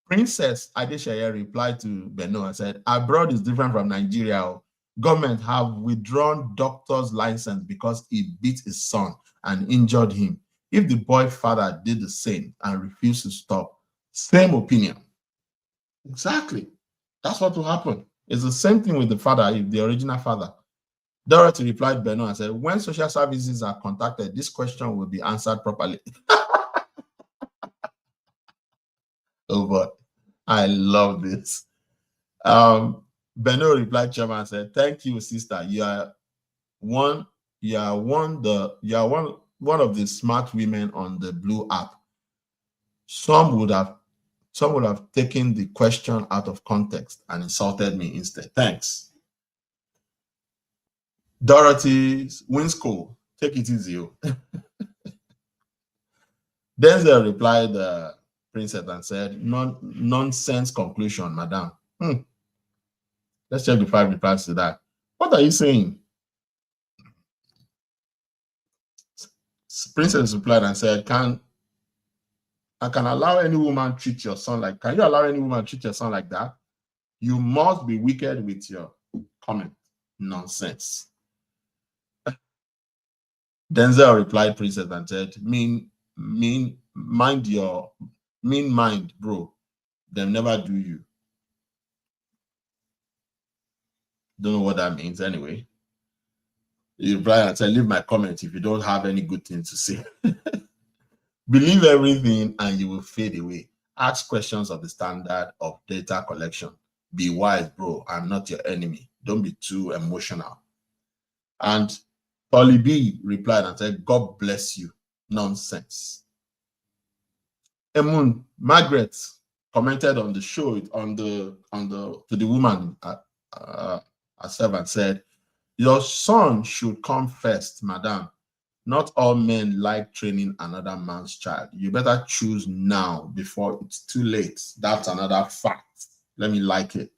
Princess Adeshaya replied to Beno and said, abroad is different from Nigeria. Government have withdrawn doctor's license because he beat his son and injured him. If the boy father did the same and refused to stop, same opinion. Exactly. That's what will happen. It's the same thing with the father, the original father. Dorothy replied Beno and said, when social services are contacted, this question will be answered properly. Oh boy, I love this. Beno replied Chairman and said, thank you, sister. You are one of the smart women on the Blue app. Some would have taken the question out of context and insulted me instead. Thanks. Dorothy Winsco, take it easy. Denzel replied the princess and said, nonsense conclusion, madam. Let's check the 5 replies to that. What are you saying? Princess replied and said, can you allow any woman treat your son like that? You must be wicked with your comment. Nonsense. Denzel replied, Princess, and said, mind, bro. Them never do you. Don't know what that means anyway. He replied and said, leave my comment if you don't have any good thing to say. Believe everything and you will fade away. Ask questions of the standard of data collection. Be wise, bro. I'm not your enemy. Don't be too emotional. And Polly B replied and said, God bless you. Nonsense. Emun Margaret commented on the show to the woman herself and said, your son should come first, madam. Not all men like training another man's child. You better choose now before it's too late. That's another fact. Let me like it.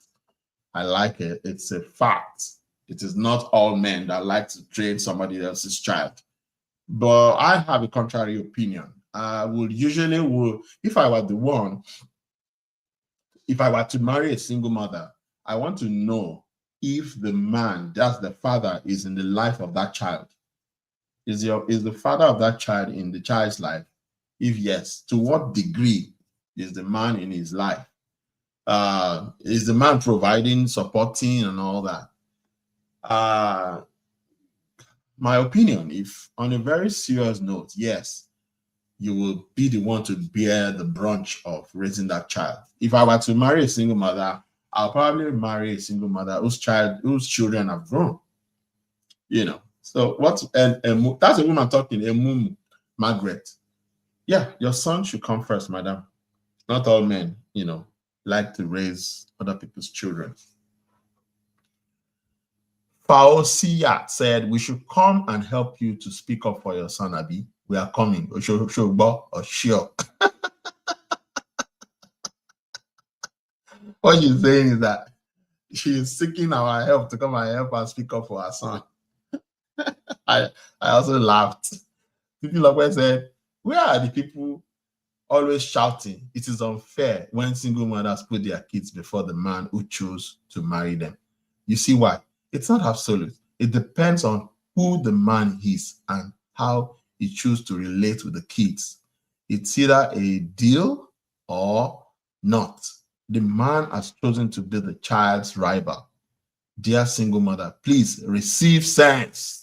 I like it. It's a fact. It is not all men that like to train somebody else's child. But I have a contrary opinion. I would usually, if I were the one, if I were to marry a single mother, I want to know if the man, that's the father, is in the life of that child. Is the father of that child in the child's life? If yes, to what degree is the man in his life? Is the man providing, supporting, and all that? My opinion, if on a very serious note, yes, you will be the one to bear the brunt of raising that child. If I were to marry a single mother, I'll probably marry a single mother whose children have grown. You know. So that's a woman talking, Margaret. Yeah, your son should come first, madam. Not all men, like to raise other people's children. Faosia said, we should come and help you to speak up for your son, Abi. We are coming. Or sure. What she's saying is that she is seeking our help to come and help us speak up for her son. I also laughed. People said, where are the people always shouting? It is unfair when single mothers put their kids before the man who chose to marry them. You see why? It's not absolute. It depends on who the man is and how he chooses to relate with the kids. It's either a deal or not. The man has chosen to be the child's rival. Dear single mother, please receive sense.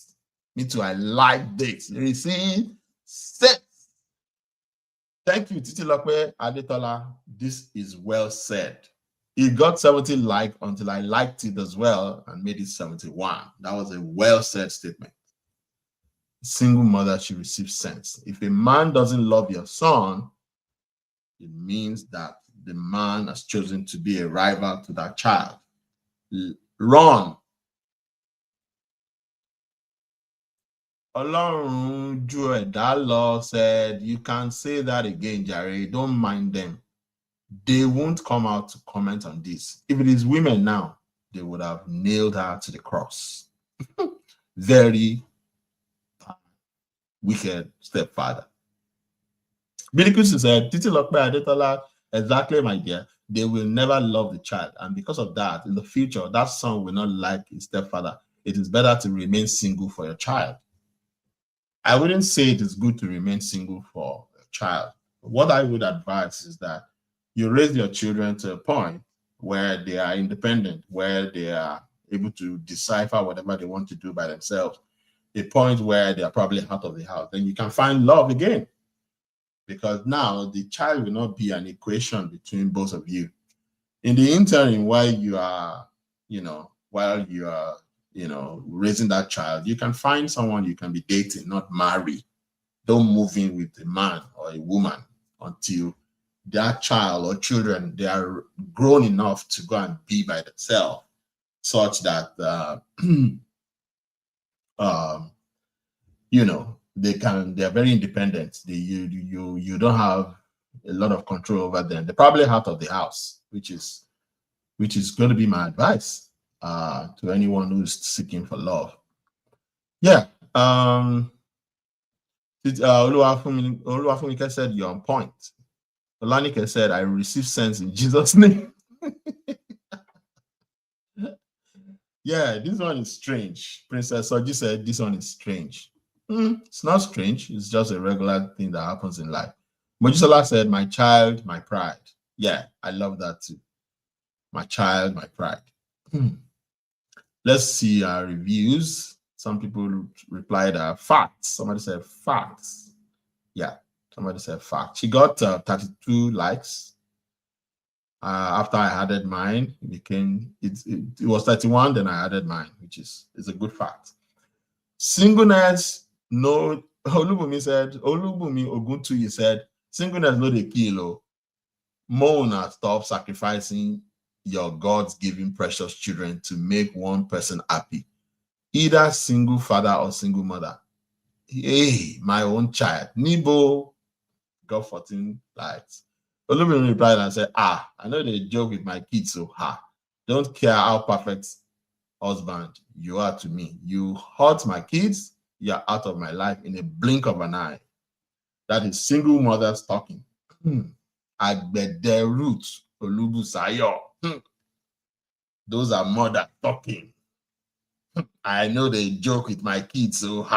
Me too, I like this. Receive sense. Thank you, Titi Lokwe Adetola. This is well said. It got 70 likes until I liked it as well and made it 71. That was a well said statement. Single mother should receive sense. If a man doesn't love your son, it means that the man has chosen to be a rival to that child. Run. Olorun Juedalo said, you can say that again, Jerry. Don't mind them. They won't come out to comment on this. If it is women now, they would have nailed her to the cross. Very wicked stepfather. Billy Kusu said, Titi Lokpe Adetola, exactly, my dear. They will never love the child. And because of that, in the future, that son will not like his stepfather. It is better to remain single for your child. I wouldn't say it is good to remain single for a child. What I would advise is that you raise your children to a point where they are independent, where they are able to decipher whatever they want to do by themselves, a point where they are probably out of the house. Then you can find love again. Because now the child will not be an equation between both of you. In the interim, while you are raising that child, you can find someone you can be dating, not marry. Don't move in with a man or a woman until that child or children, they are grown enough to go and be by themselves, such that they're very independent. You don't have a lot of control over them. They're probably out of the house, which is going to be my advice to anyone who's seeking for love. Yeah. Oluwafunike said you're on point. Olanike said, I receive sense in Jesus' name. Yeah, this one is strange. Princess Soji said this one is strange. It's not strange. It's just a regular thing that happens in life. Mojisola said, my child, my pride. Yeah, I love that too. My child, my pride. Let's see our reviews. Some people replied facts. Somebody said facts. Yeah, somebody said facts. She got 32 likes. After I added mine, it was 31, then I added mine, which is a good fact. Singleness, no, Olubumi Oguntuyi said, singleness no dey kill. Mona, stop sacrificing your God's given precious children to make one person happy, either single father or single mother. Hey, my own child, Nibo got 14 likes. Olubimi replied and said, I know they joke with my kids, so don't care how perfect husband you are to me. You hurt my kids, you're out of my life in a blink of an eye. That is single mothers talking. Agbede Ruth Olubusayo. Those are mothers talking. I know they joke with my kids, so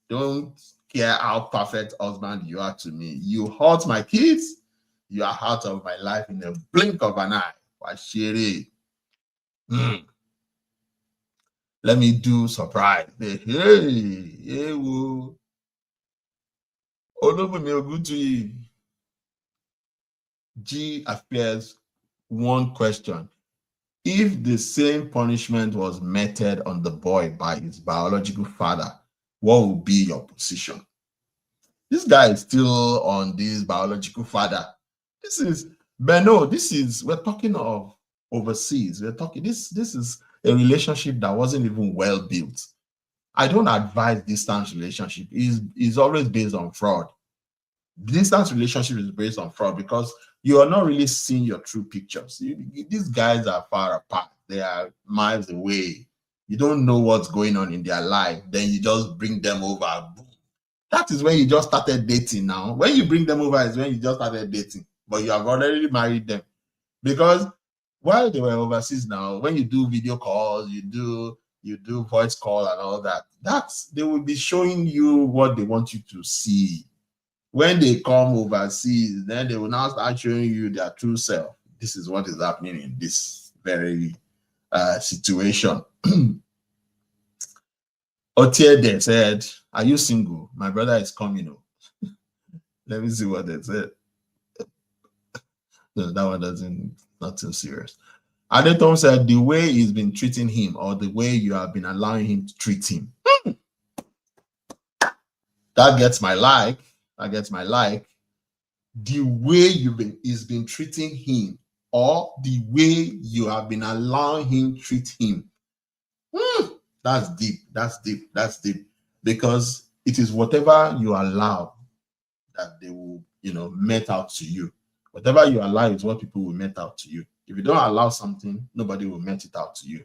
don't care how perfect husband you are to me. You hurt my kids, you are out of my life in a blink of an eye. Washiri. Let me do surprise. Hey, woo. Olubumi Oguntuyi. G appears one question. If the same punishment was meted on the boy by his biological father, what would be your position? This guy is still on this biological father. We're talking of overseas. We're talking, this is a relationship that wasn't even well built. I don't advise distance relationship. It's always based on fraud. Distance relationship is based on fraud because you are not really seeing your true pictures. These guys are far apart. They are miles away. You don't know what's going on in their life. Then you just bring them over. That is when you just started dating now. When you bring them over is when you just started dating. But you have already married them. Because while they were overseas now, when you do video calls, you do voice call and all that, they will be showing you what they want you to see. When they come overseas, then they will now start showing you their true self. This is what is happening in this very situation. Otiede said, are you single? My brother is coming. Let me see what they said. No, that one doesn't, not too serious. Adeton said, the way he's been treating him or the way you have been allowing him to treat him. That gets my like. That gets my like. The way he's been treating him or the way you have been allowing him to treat him. That's deep. That's deep. That's deep. Because it is whatever you allow that they will, met out to you. Whatever you allow is what people will met out to you. If you don't allow something, nobody will met it out to you.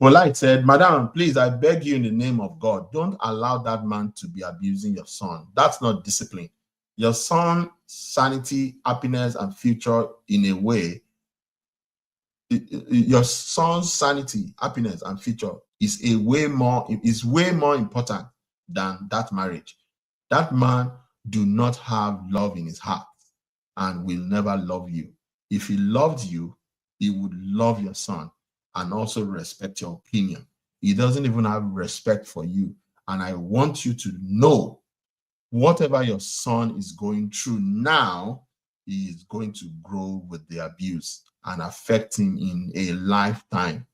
Polite said, Madam, please, I beg you in the name of God, don't allow that man to be abusing your son. That's not discipline. Your son's sanity, happiness, and future in a way, your son's sanity, happiness, and future is way more important than that marriage. That man do not have love in his heart and will never love you. If he loved you, he would love your son and also respect your opinion. He doesn't even have respect for you. And I want you to know, whatever your son is going through now, he is going to grow with the abuse and affect him in a lifetime.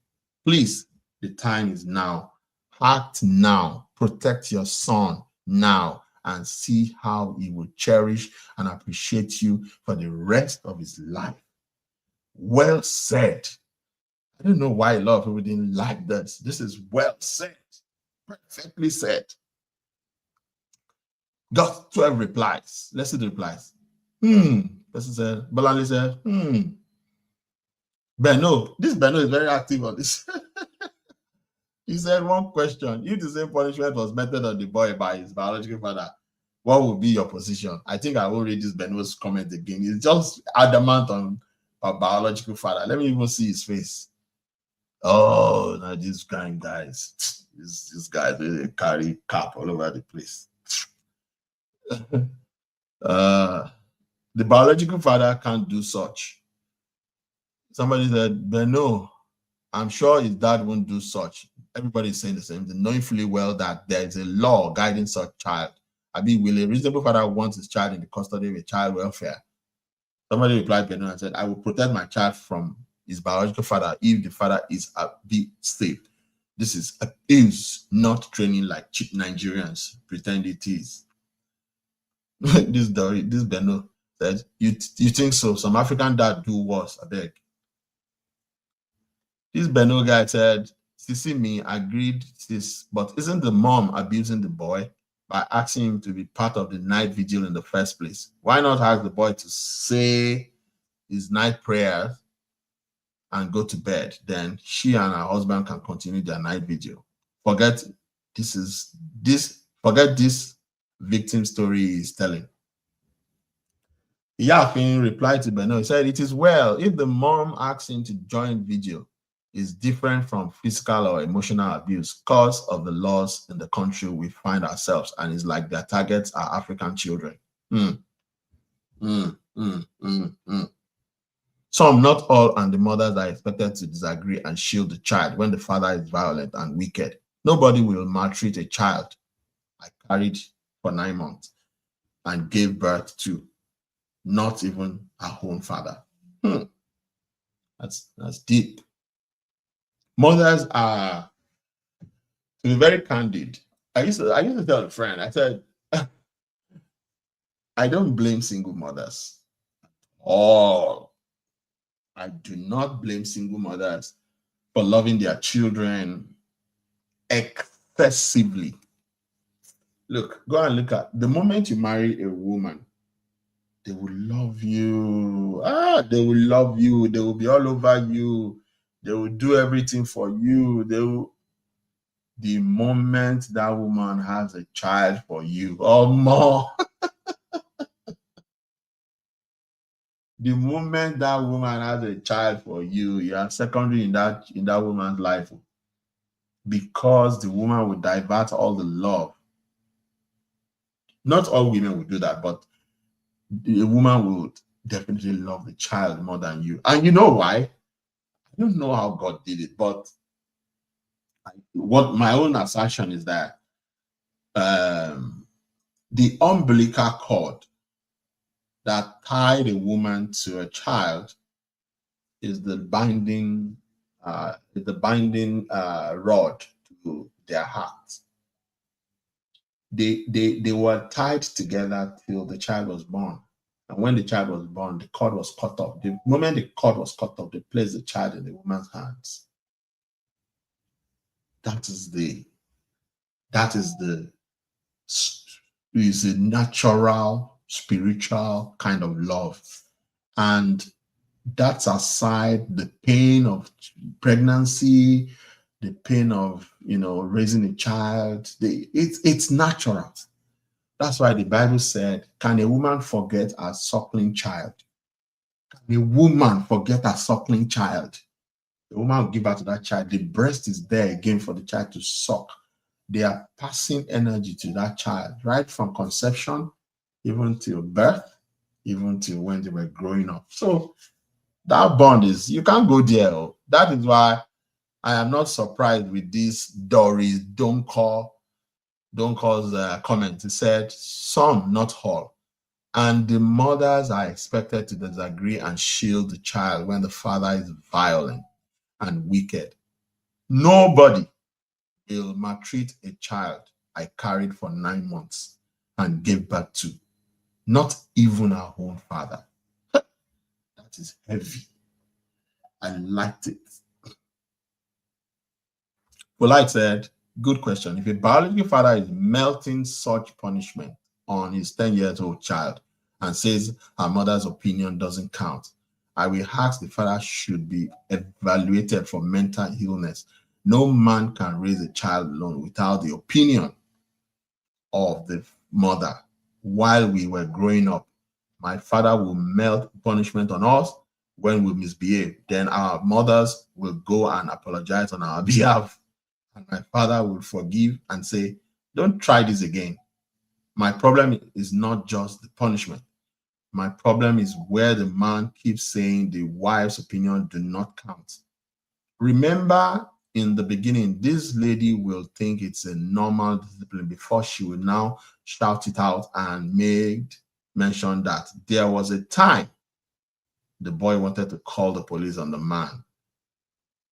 Please, the time is now. Act now. Protect your son now and see how he will cherish and appreciate you for the rest of his life. Well said. I don't know why a lot of people didn't like this. This is well said. Perfectly said. Got 12 replies. Let's see the replies. Person said, Balani said, Beno. This Beno is very active on this. He said, one question. If the same punishment was meted on the boy by his biological father, what would be your position? I think I will read this Beno's comment again. He's just adamant on a biological father. Let me even see his face. Oh, now these kind guys, these guys, they carry cap all over the place. The biological father can't do such. Somebody said, but no, I'm sure his dad won't do such. Everybody's saying the same thing, knowing fully well that there is a law guiding such child. I mean, will a reasonable father want his child in the custody of a child welfare? Somebody replied and said, I will protect my child from his biological father if the father is be safe. This is not training like cheap Nigerians pretend it is. this Beno said, you think so? Some African dad do worse, I beg. This Beno guy said, Sisi me agreed this, but isn't the mom abusing the boy by asking him to be part of the night vigil in the first place? Why not ask the boy to say his night prayers and go to bed? Then she and her husband can continue their night vigil. Forget this victim story is telling. Yafin replied to Beno. He said, it is well if the mom asks him to join vigil is different from physical or emotional abuse because of the laws in the country we find ourselves, and it's like their targets are African children. Some, not all, and the mothers are expected to disagree and shield the child when the father is violent and wicked. Nobody will maltreat a child I carried for 9 months and gave birth to, not even her own father. That's deep. Mothers are, to be very candid, I used to tell a friend, I said, I don't blame single mothers at all. I do not blame single mothers for loving their children excessively. Look, go and look at the moment you marry a woman, they will love you. They will love you. They will be all over you. They will do everything for you. The moment that woman has a child for you or more, the moment that woman has a child for you, you are secondary in that woman's life, because the woman will divert all the love. Not all women will do that, but the woman would definitely love the child more than you. And you know why? I don't know how God did it, but what my own assertion is that the umbilical cord that tied a woman to a child is the binding rod to their heart. They were tied together till the child was born. And when the child was born, the cord was cut off. The moment the cord was cut off, they placed the child in the woman's hands. That is a natural, spiritual kind of love. And that's aside the pain of pregnancy, the pain of, raising a child. It's natural. That's why the Bible said, can a woman forget a suckling child? Can a woman forget a suckling child? The woman will give birth to that child. The breast is there again for the child to suck. They are passing energy to that child, right from conception, even till birth, even till when they were growing up. So that bond is, you can't go there. That is why I am not surprised with this Doris don't cause comment. He said, some, not all. And the mothers are expected to disagree and shield the child when the father is violent and wicked. Nobody will maltreat a child I carried for 9 months and gave birth to, not even our own father. That is heavy. I liked it. Polite said, good question. If a biological father is melting such punishment on his 10-year-old child and says her mother's opinion doesn't count, I will ask the father should be evaluated for mental illness. No man can raise a child alone without the opinion of the mother. While we were growing up, my father will melt punishment on us when we misbehave, then our mothers will go and apologize on our behalf. And my father will forgive and say, don't try this again. My problem is not just the punishment. My problem is where the man keeps saying the wife's opinion do not count. Remember, in the beginning, this lady will think it's a normal discipline before she will now shout it out and made mention that there was a time the boy wanted to call the police on the man.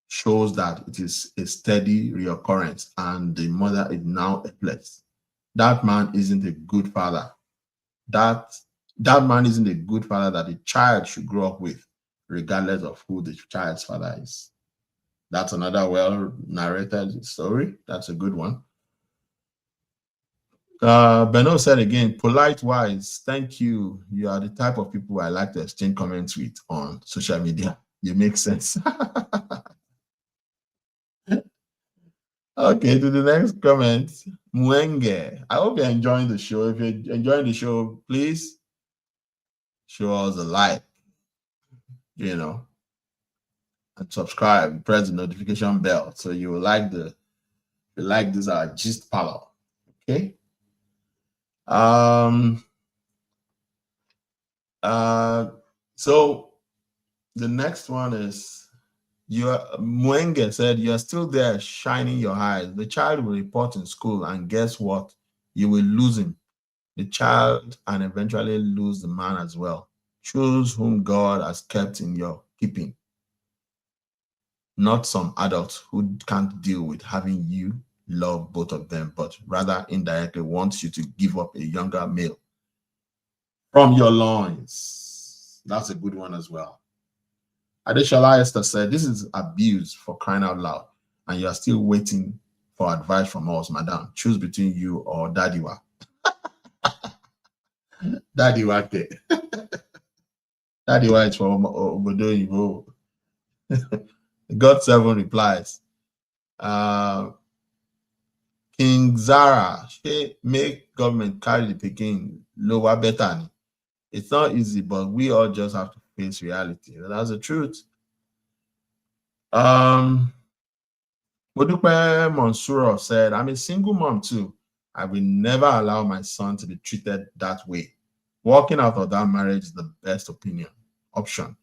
Shows that it is a steady reoccurrence and the mother is now helpless. That man isn't a good father. That man isn't a good father that the child should grow up with, regardless of who the child's father is. That's another well-narrated story. That's a good one. Beno said again, polite wise, thank you. You are the type of people I like to exchange comments with on social media. You make sense. Okay, to the next comment. Mwenge. I hope you're enjoying the show. If you're enjoying the show, please show us a like, and subscribe, press the notification bell so you will like this gist parlor. Okay. So the next one is Mwenge said, you're still there shining your eyes. The child will report in school, and guess what? You will lose him, the child, and eventually lose the man as well. Choose whom God has kept in your keeping, not some adult who can't deal with having you love both of them, but rather indirectly wants you to give up a younger male from your loins. That's a good one as well. Adeshala Esther said, this is abuse, for crying out loud, and you are still waiting for advice from us, madam. Choose between you or Dadiwa. Dadiwa. Dadiwa is from Obodo Ivo. God 7 replies. King Zara, she make government carry the Peking lower better. It's not easy, but we all just have to face reality. That's the truth. Modupe Monsuro said, I'm a single mom too. I will never allow my son to be treated that way. Walking out of that marriage is the best option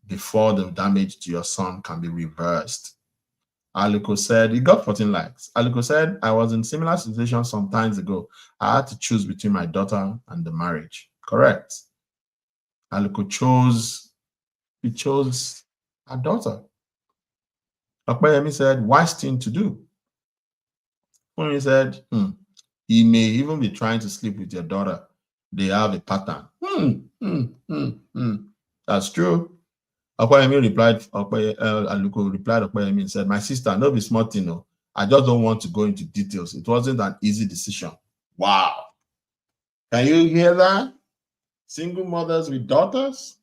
before the damage to your son can be reversed. Aluko said, he got 14 likes. Aluko said, I was in similar situation some times ago. I had to choose between my daughter and the marriage. Correct. Aluko chose her daughter. Akpayemi said, wise thing to do. Funmi said, he may even be trying to sleep with your daughter. They have a pattern. That's true. Akpayemi replied, Aluko replied Akpayemi and said, my sister, no be smart, I just don't want to go into details. It wasn't an easy decision. Wow. Can you hear that? Single mothers with daughters?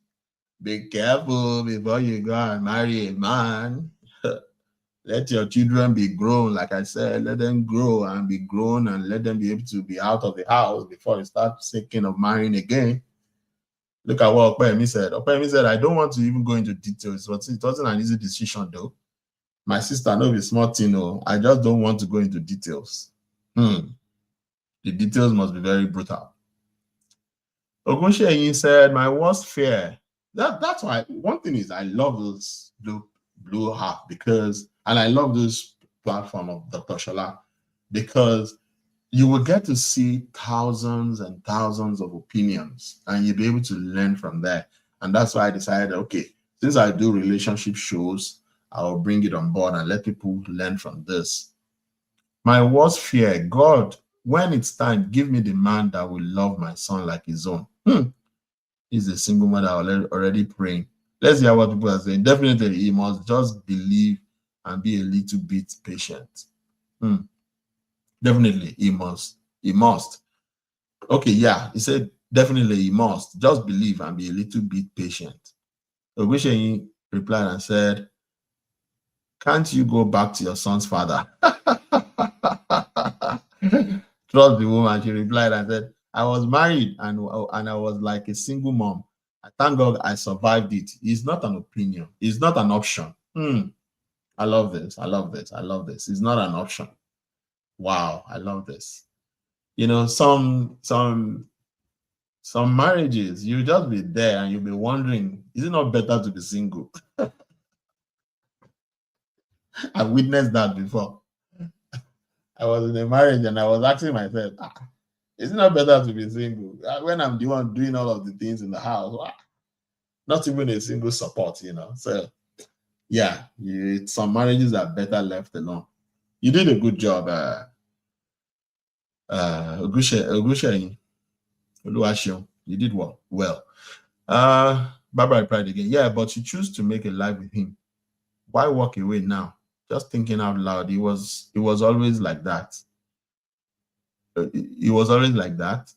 Be careful before you go and marry a man. Let your children be grown. Like I said, let them grow and be grown and let them be able to be out of the house before you start thinking of marrying again. Look at what Okpeyemi said. Okpeyemi said, I don't want to even go into details, but it wasn't an easy decision though. My sister, no be smart, I just don't want to go into details. The details must be very brutal. Ogunsheyin said, my worst fear. That's why one thing is I love this blue heart and I love this platform of Dr. Shola because you will get to see thousands and thousands of opinions and you'll be able to learn from there. And that's why I decided, okay, since I do relationship shows, I will bring it on board and let people learn from this. My worst fear, God, when it's time, give me the man that will love my son like his own. He's a single mother already praying. Let's hear what people are saying. Definitely, he must just believe and be a little bit patient. Definitely, he must. He must. Okay, yeah, he said definitely he must. Just believe and be a little bit patient. Ogusheyin replied and said, can't you go back to your son's father? Trust the woman. She replied and said, I was married and I was like a single mom. I thank God I survived it. It's not an opinion. It's not an option. I love this. I love this. I love this. It's not an option. Wow, I love this. You know, some marriages, you just be there and you'll be wondering, is it not better to be single? I've witnessed that before. I was in a marriage and I was asking myself, is it not better to be single? When I'm the one doing all of the things in the house, not even a single support, you know. So yeah, some marriages are better left alone. You did a good job, Ogushe, you did well. Barbara replied again, yeah, but you choose to make a life with him. Why walk away now? Just thinking out loud, it was always like that. It was always like that.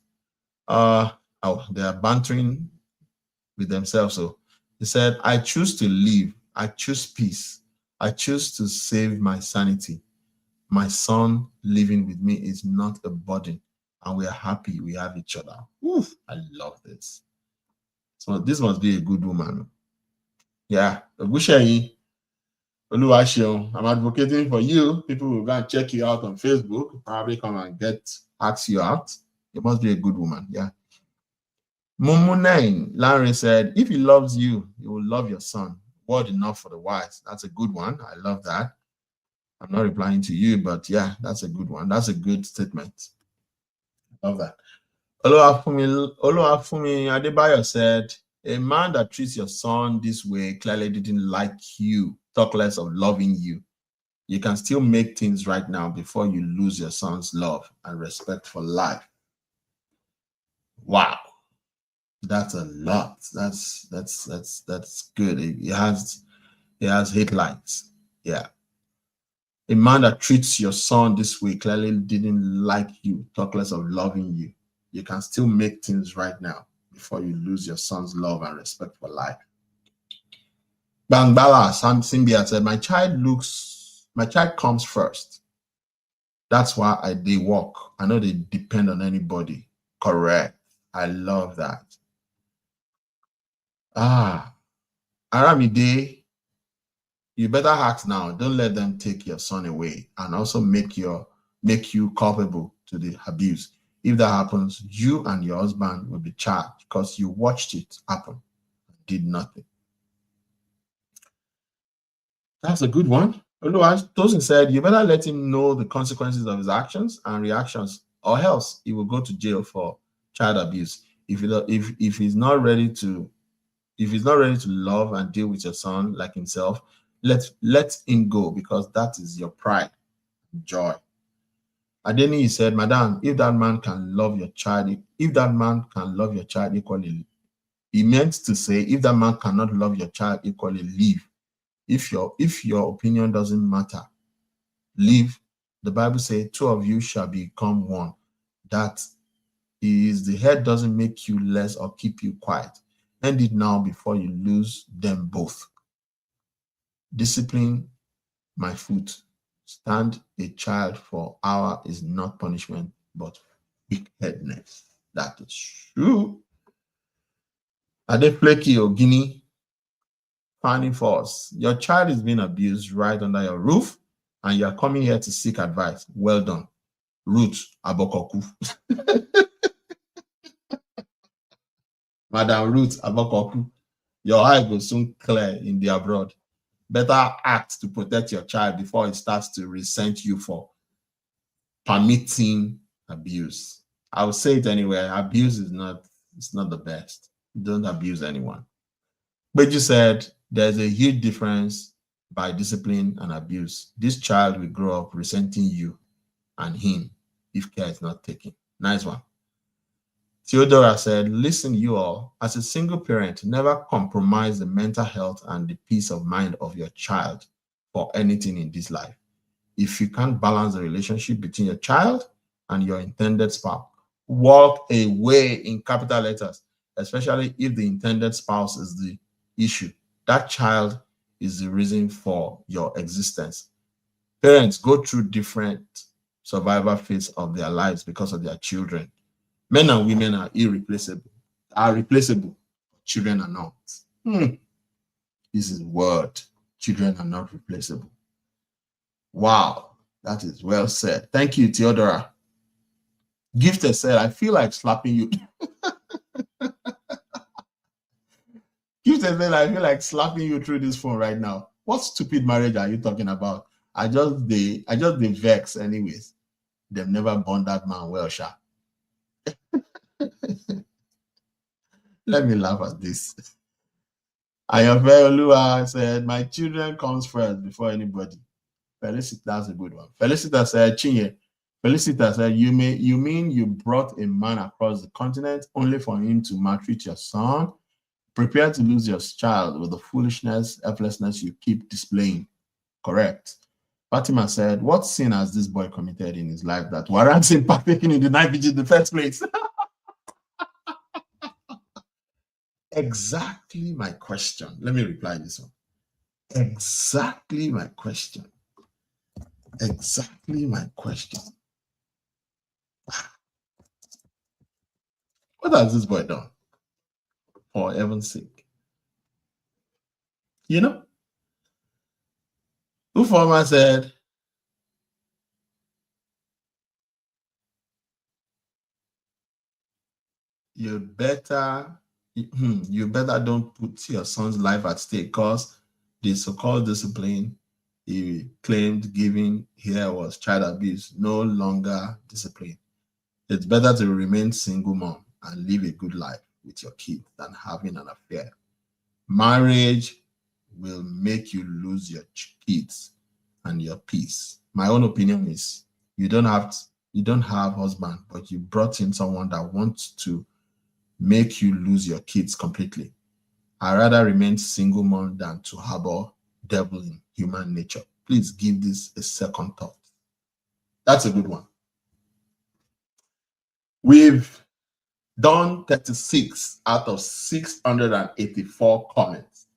They are bantering with themselves. So he said, I choose to live. I choose peace. I choose to save my sanity. My son living with me is not a burden, and we are happy we have each other. Oof, I love this. So this must be a good woman. Yeah, Ogusheyi, Oluwaseun, I'm advocating for you. People will go and check you out on Facebook, probably come and ask you out. You must be a good woman. Yeah. Mumu9, Larry said, if he loves you, he will love your son. Word enough for the wise. That's a good one. I love that. I'm not replying to you, but yeah, that's a good one. That's a good statement. Love that. Oluwafumi Adebayo said, a man that treats your son this way clearly didn't like you, talk less of loving you. You can still make things right now before you lose your son's love and respect for life. Wow. That's a lot. That's good. It has headlights. Yeah. A man that treats your son this way clearly didn't like you, talk less of loving you. You can still make things right now before you lose your son's love and respect for life. Bangbala Simbia said, my child comes first. That's why they walk. I know they depend on anybody. Correct. I love that. Aramide, you better act now. Don't let them take your son away and also make you culpable to the abuse. If that happens, you and your husband will be charged because you watched it happen and did nothing. That's a good one. Tosin said, you better let him know the consequences of his actions and reactions, or else he will go to jail for child abuse. If he's not ready to love and deal with your son like himself, let him go, because that is your pride and joy. Adeni said, Madam, if that man can love your child equally, he meant to say, if that man cannot love your child equally, leave. If your opinion doesn't matter, leave. The Bible says, two of you shall become one. That is, the head doesn't make you less or keep you quiet. End it now before you lose them both. Discipline my foot. Stand a child for hour is not punishment, but wickedness. That is true. Ade Flaky or Guinea, Fanny Force, your child is being abused right under your roof, and you are coming here to seek advice. Well done. Ruth Abokoku. Madam Ruth Abokoku, your eye will soon clear in the abroad. Better act to protect your child before it starts to resent you for permitting abuse. I will say it anyway. Abuse is not the best. Don't abuse anyone. But you said there's a huge difference by discipline and abuse. This child will grow up resenting you and him if care is not taken. Nice one. Theodora said, listen, you all, as a single parent, never compromise the mental health and the peace of mind of your child for anything in this life. If you can't balance the relationship between your child and your intended spouse, walk away in capital letters, especially if the intended spouse is the issue. That child is the reason for your existence. Parents go through different survival phases of their lives because of their children. Men and women are replaceable. children are not. This is word. Children are not replaceable. Wow, that is well said. Thank you, Theodora. Gifted said, I feel like slapping you. Gifted said, I feel like slapping you through this phone right now. What stupid marriage are you talking about? I just the vex anyways. They've never born that man well, sha. Let me laugh at this. Ayanfe Olua said, my children comes first before anybody. Felicity, that's a good one. Felicita said, Chinye. Felicita said, you mean you brought a man across the continent only for him to maltreat your son? Prepare to lose your child with the foolishness, helplessness you keep displaying. Correct. Fatima said, what sin has this boy committed in his life that warrants him partaking in the night vigil in the first place? Exactly my question. Let me reply this one. Exactly my question. Exactly my question. What has this boy done? For heaven's sake. You know? Ufoma said, you better don't put your son's life at stake, because the so-called discipline he claimed giving here was child abuse, no longer discipline. It's better to remain single mom and live a good life with your kid than having an affair. Marriage will make you lose your kids and your peace. My own opinion is you don't have husband, but you brought in someone that wants to make you lose your kids completely. I rather remain single mom than to harbor devil in human nature. Please give this a second thought. That's a good one. We've done 36 out of 684 comments.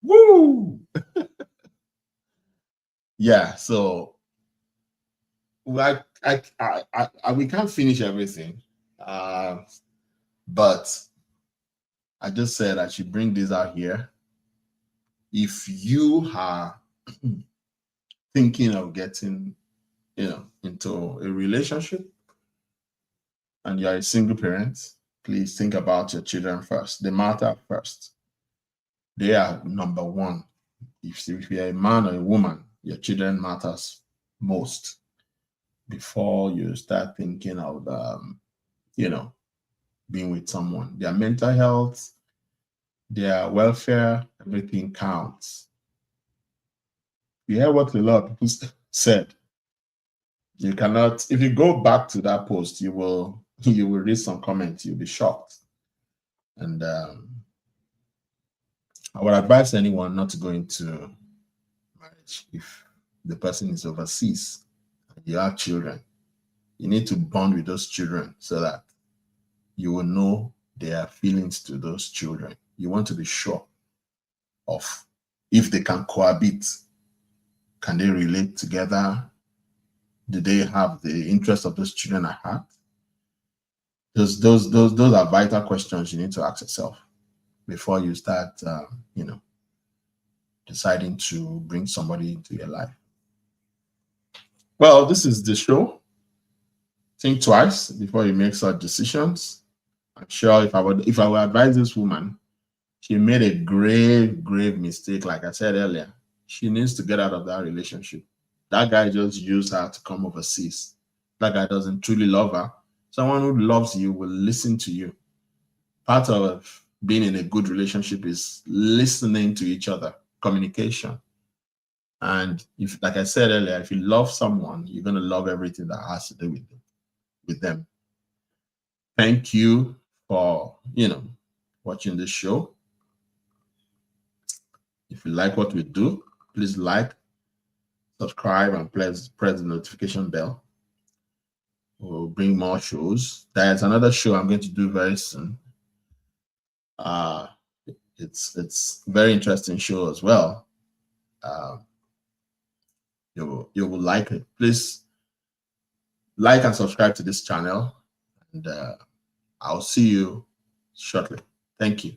Woo! Yeah, so we can't finish everything, but I just said I should bring this out here. If you are thinking of getting, into a relationship and you're a single parent, please think about your children first. They matter first. They are number one. If you're a man or a woman, your children matters most before you start thinking of, being with someone. Their mental health, their welfare, everything counts. You hear what a lot of people said. You cannot, if you go back to that post, you will read some comments, you'll be shocked. And I would advise anyone not to go into marriage if the person is overseas and you have children. You need to bond with those children so that you will know their feelings to those children. You want to be sure of if they can cohabit. Can they relate together? Do they have the interest of those children at heart? Those are vital questions you need to ask yourself before you start, deciding to bring somebody into your life. Well, this is the show. Think twice before you make such decisions. I'm sure if I would advise this woman, she made a grave mistake. Like I said earlier, she needs to get out of that relationship. That guy just used her to come overseas. That guy doesn't truly love her. Someone who loves you will listen to you. Part of being in a good relationship is listening to each other, communication. And if, like I said earlier, if you love someone, you're going to love everything that has to do with them. Thank you for, watching this show. If you like what we do, please like, subscribe, and press the notification bell. We'll bring more shows. There's another show I'm going to do very soon. It's a very interesting show as well. You will like it. Please like and subscribe to this channel, and I'll see you shortly. Thank you.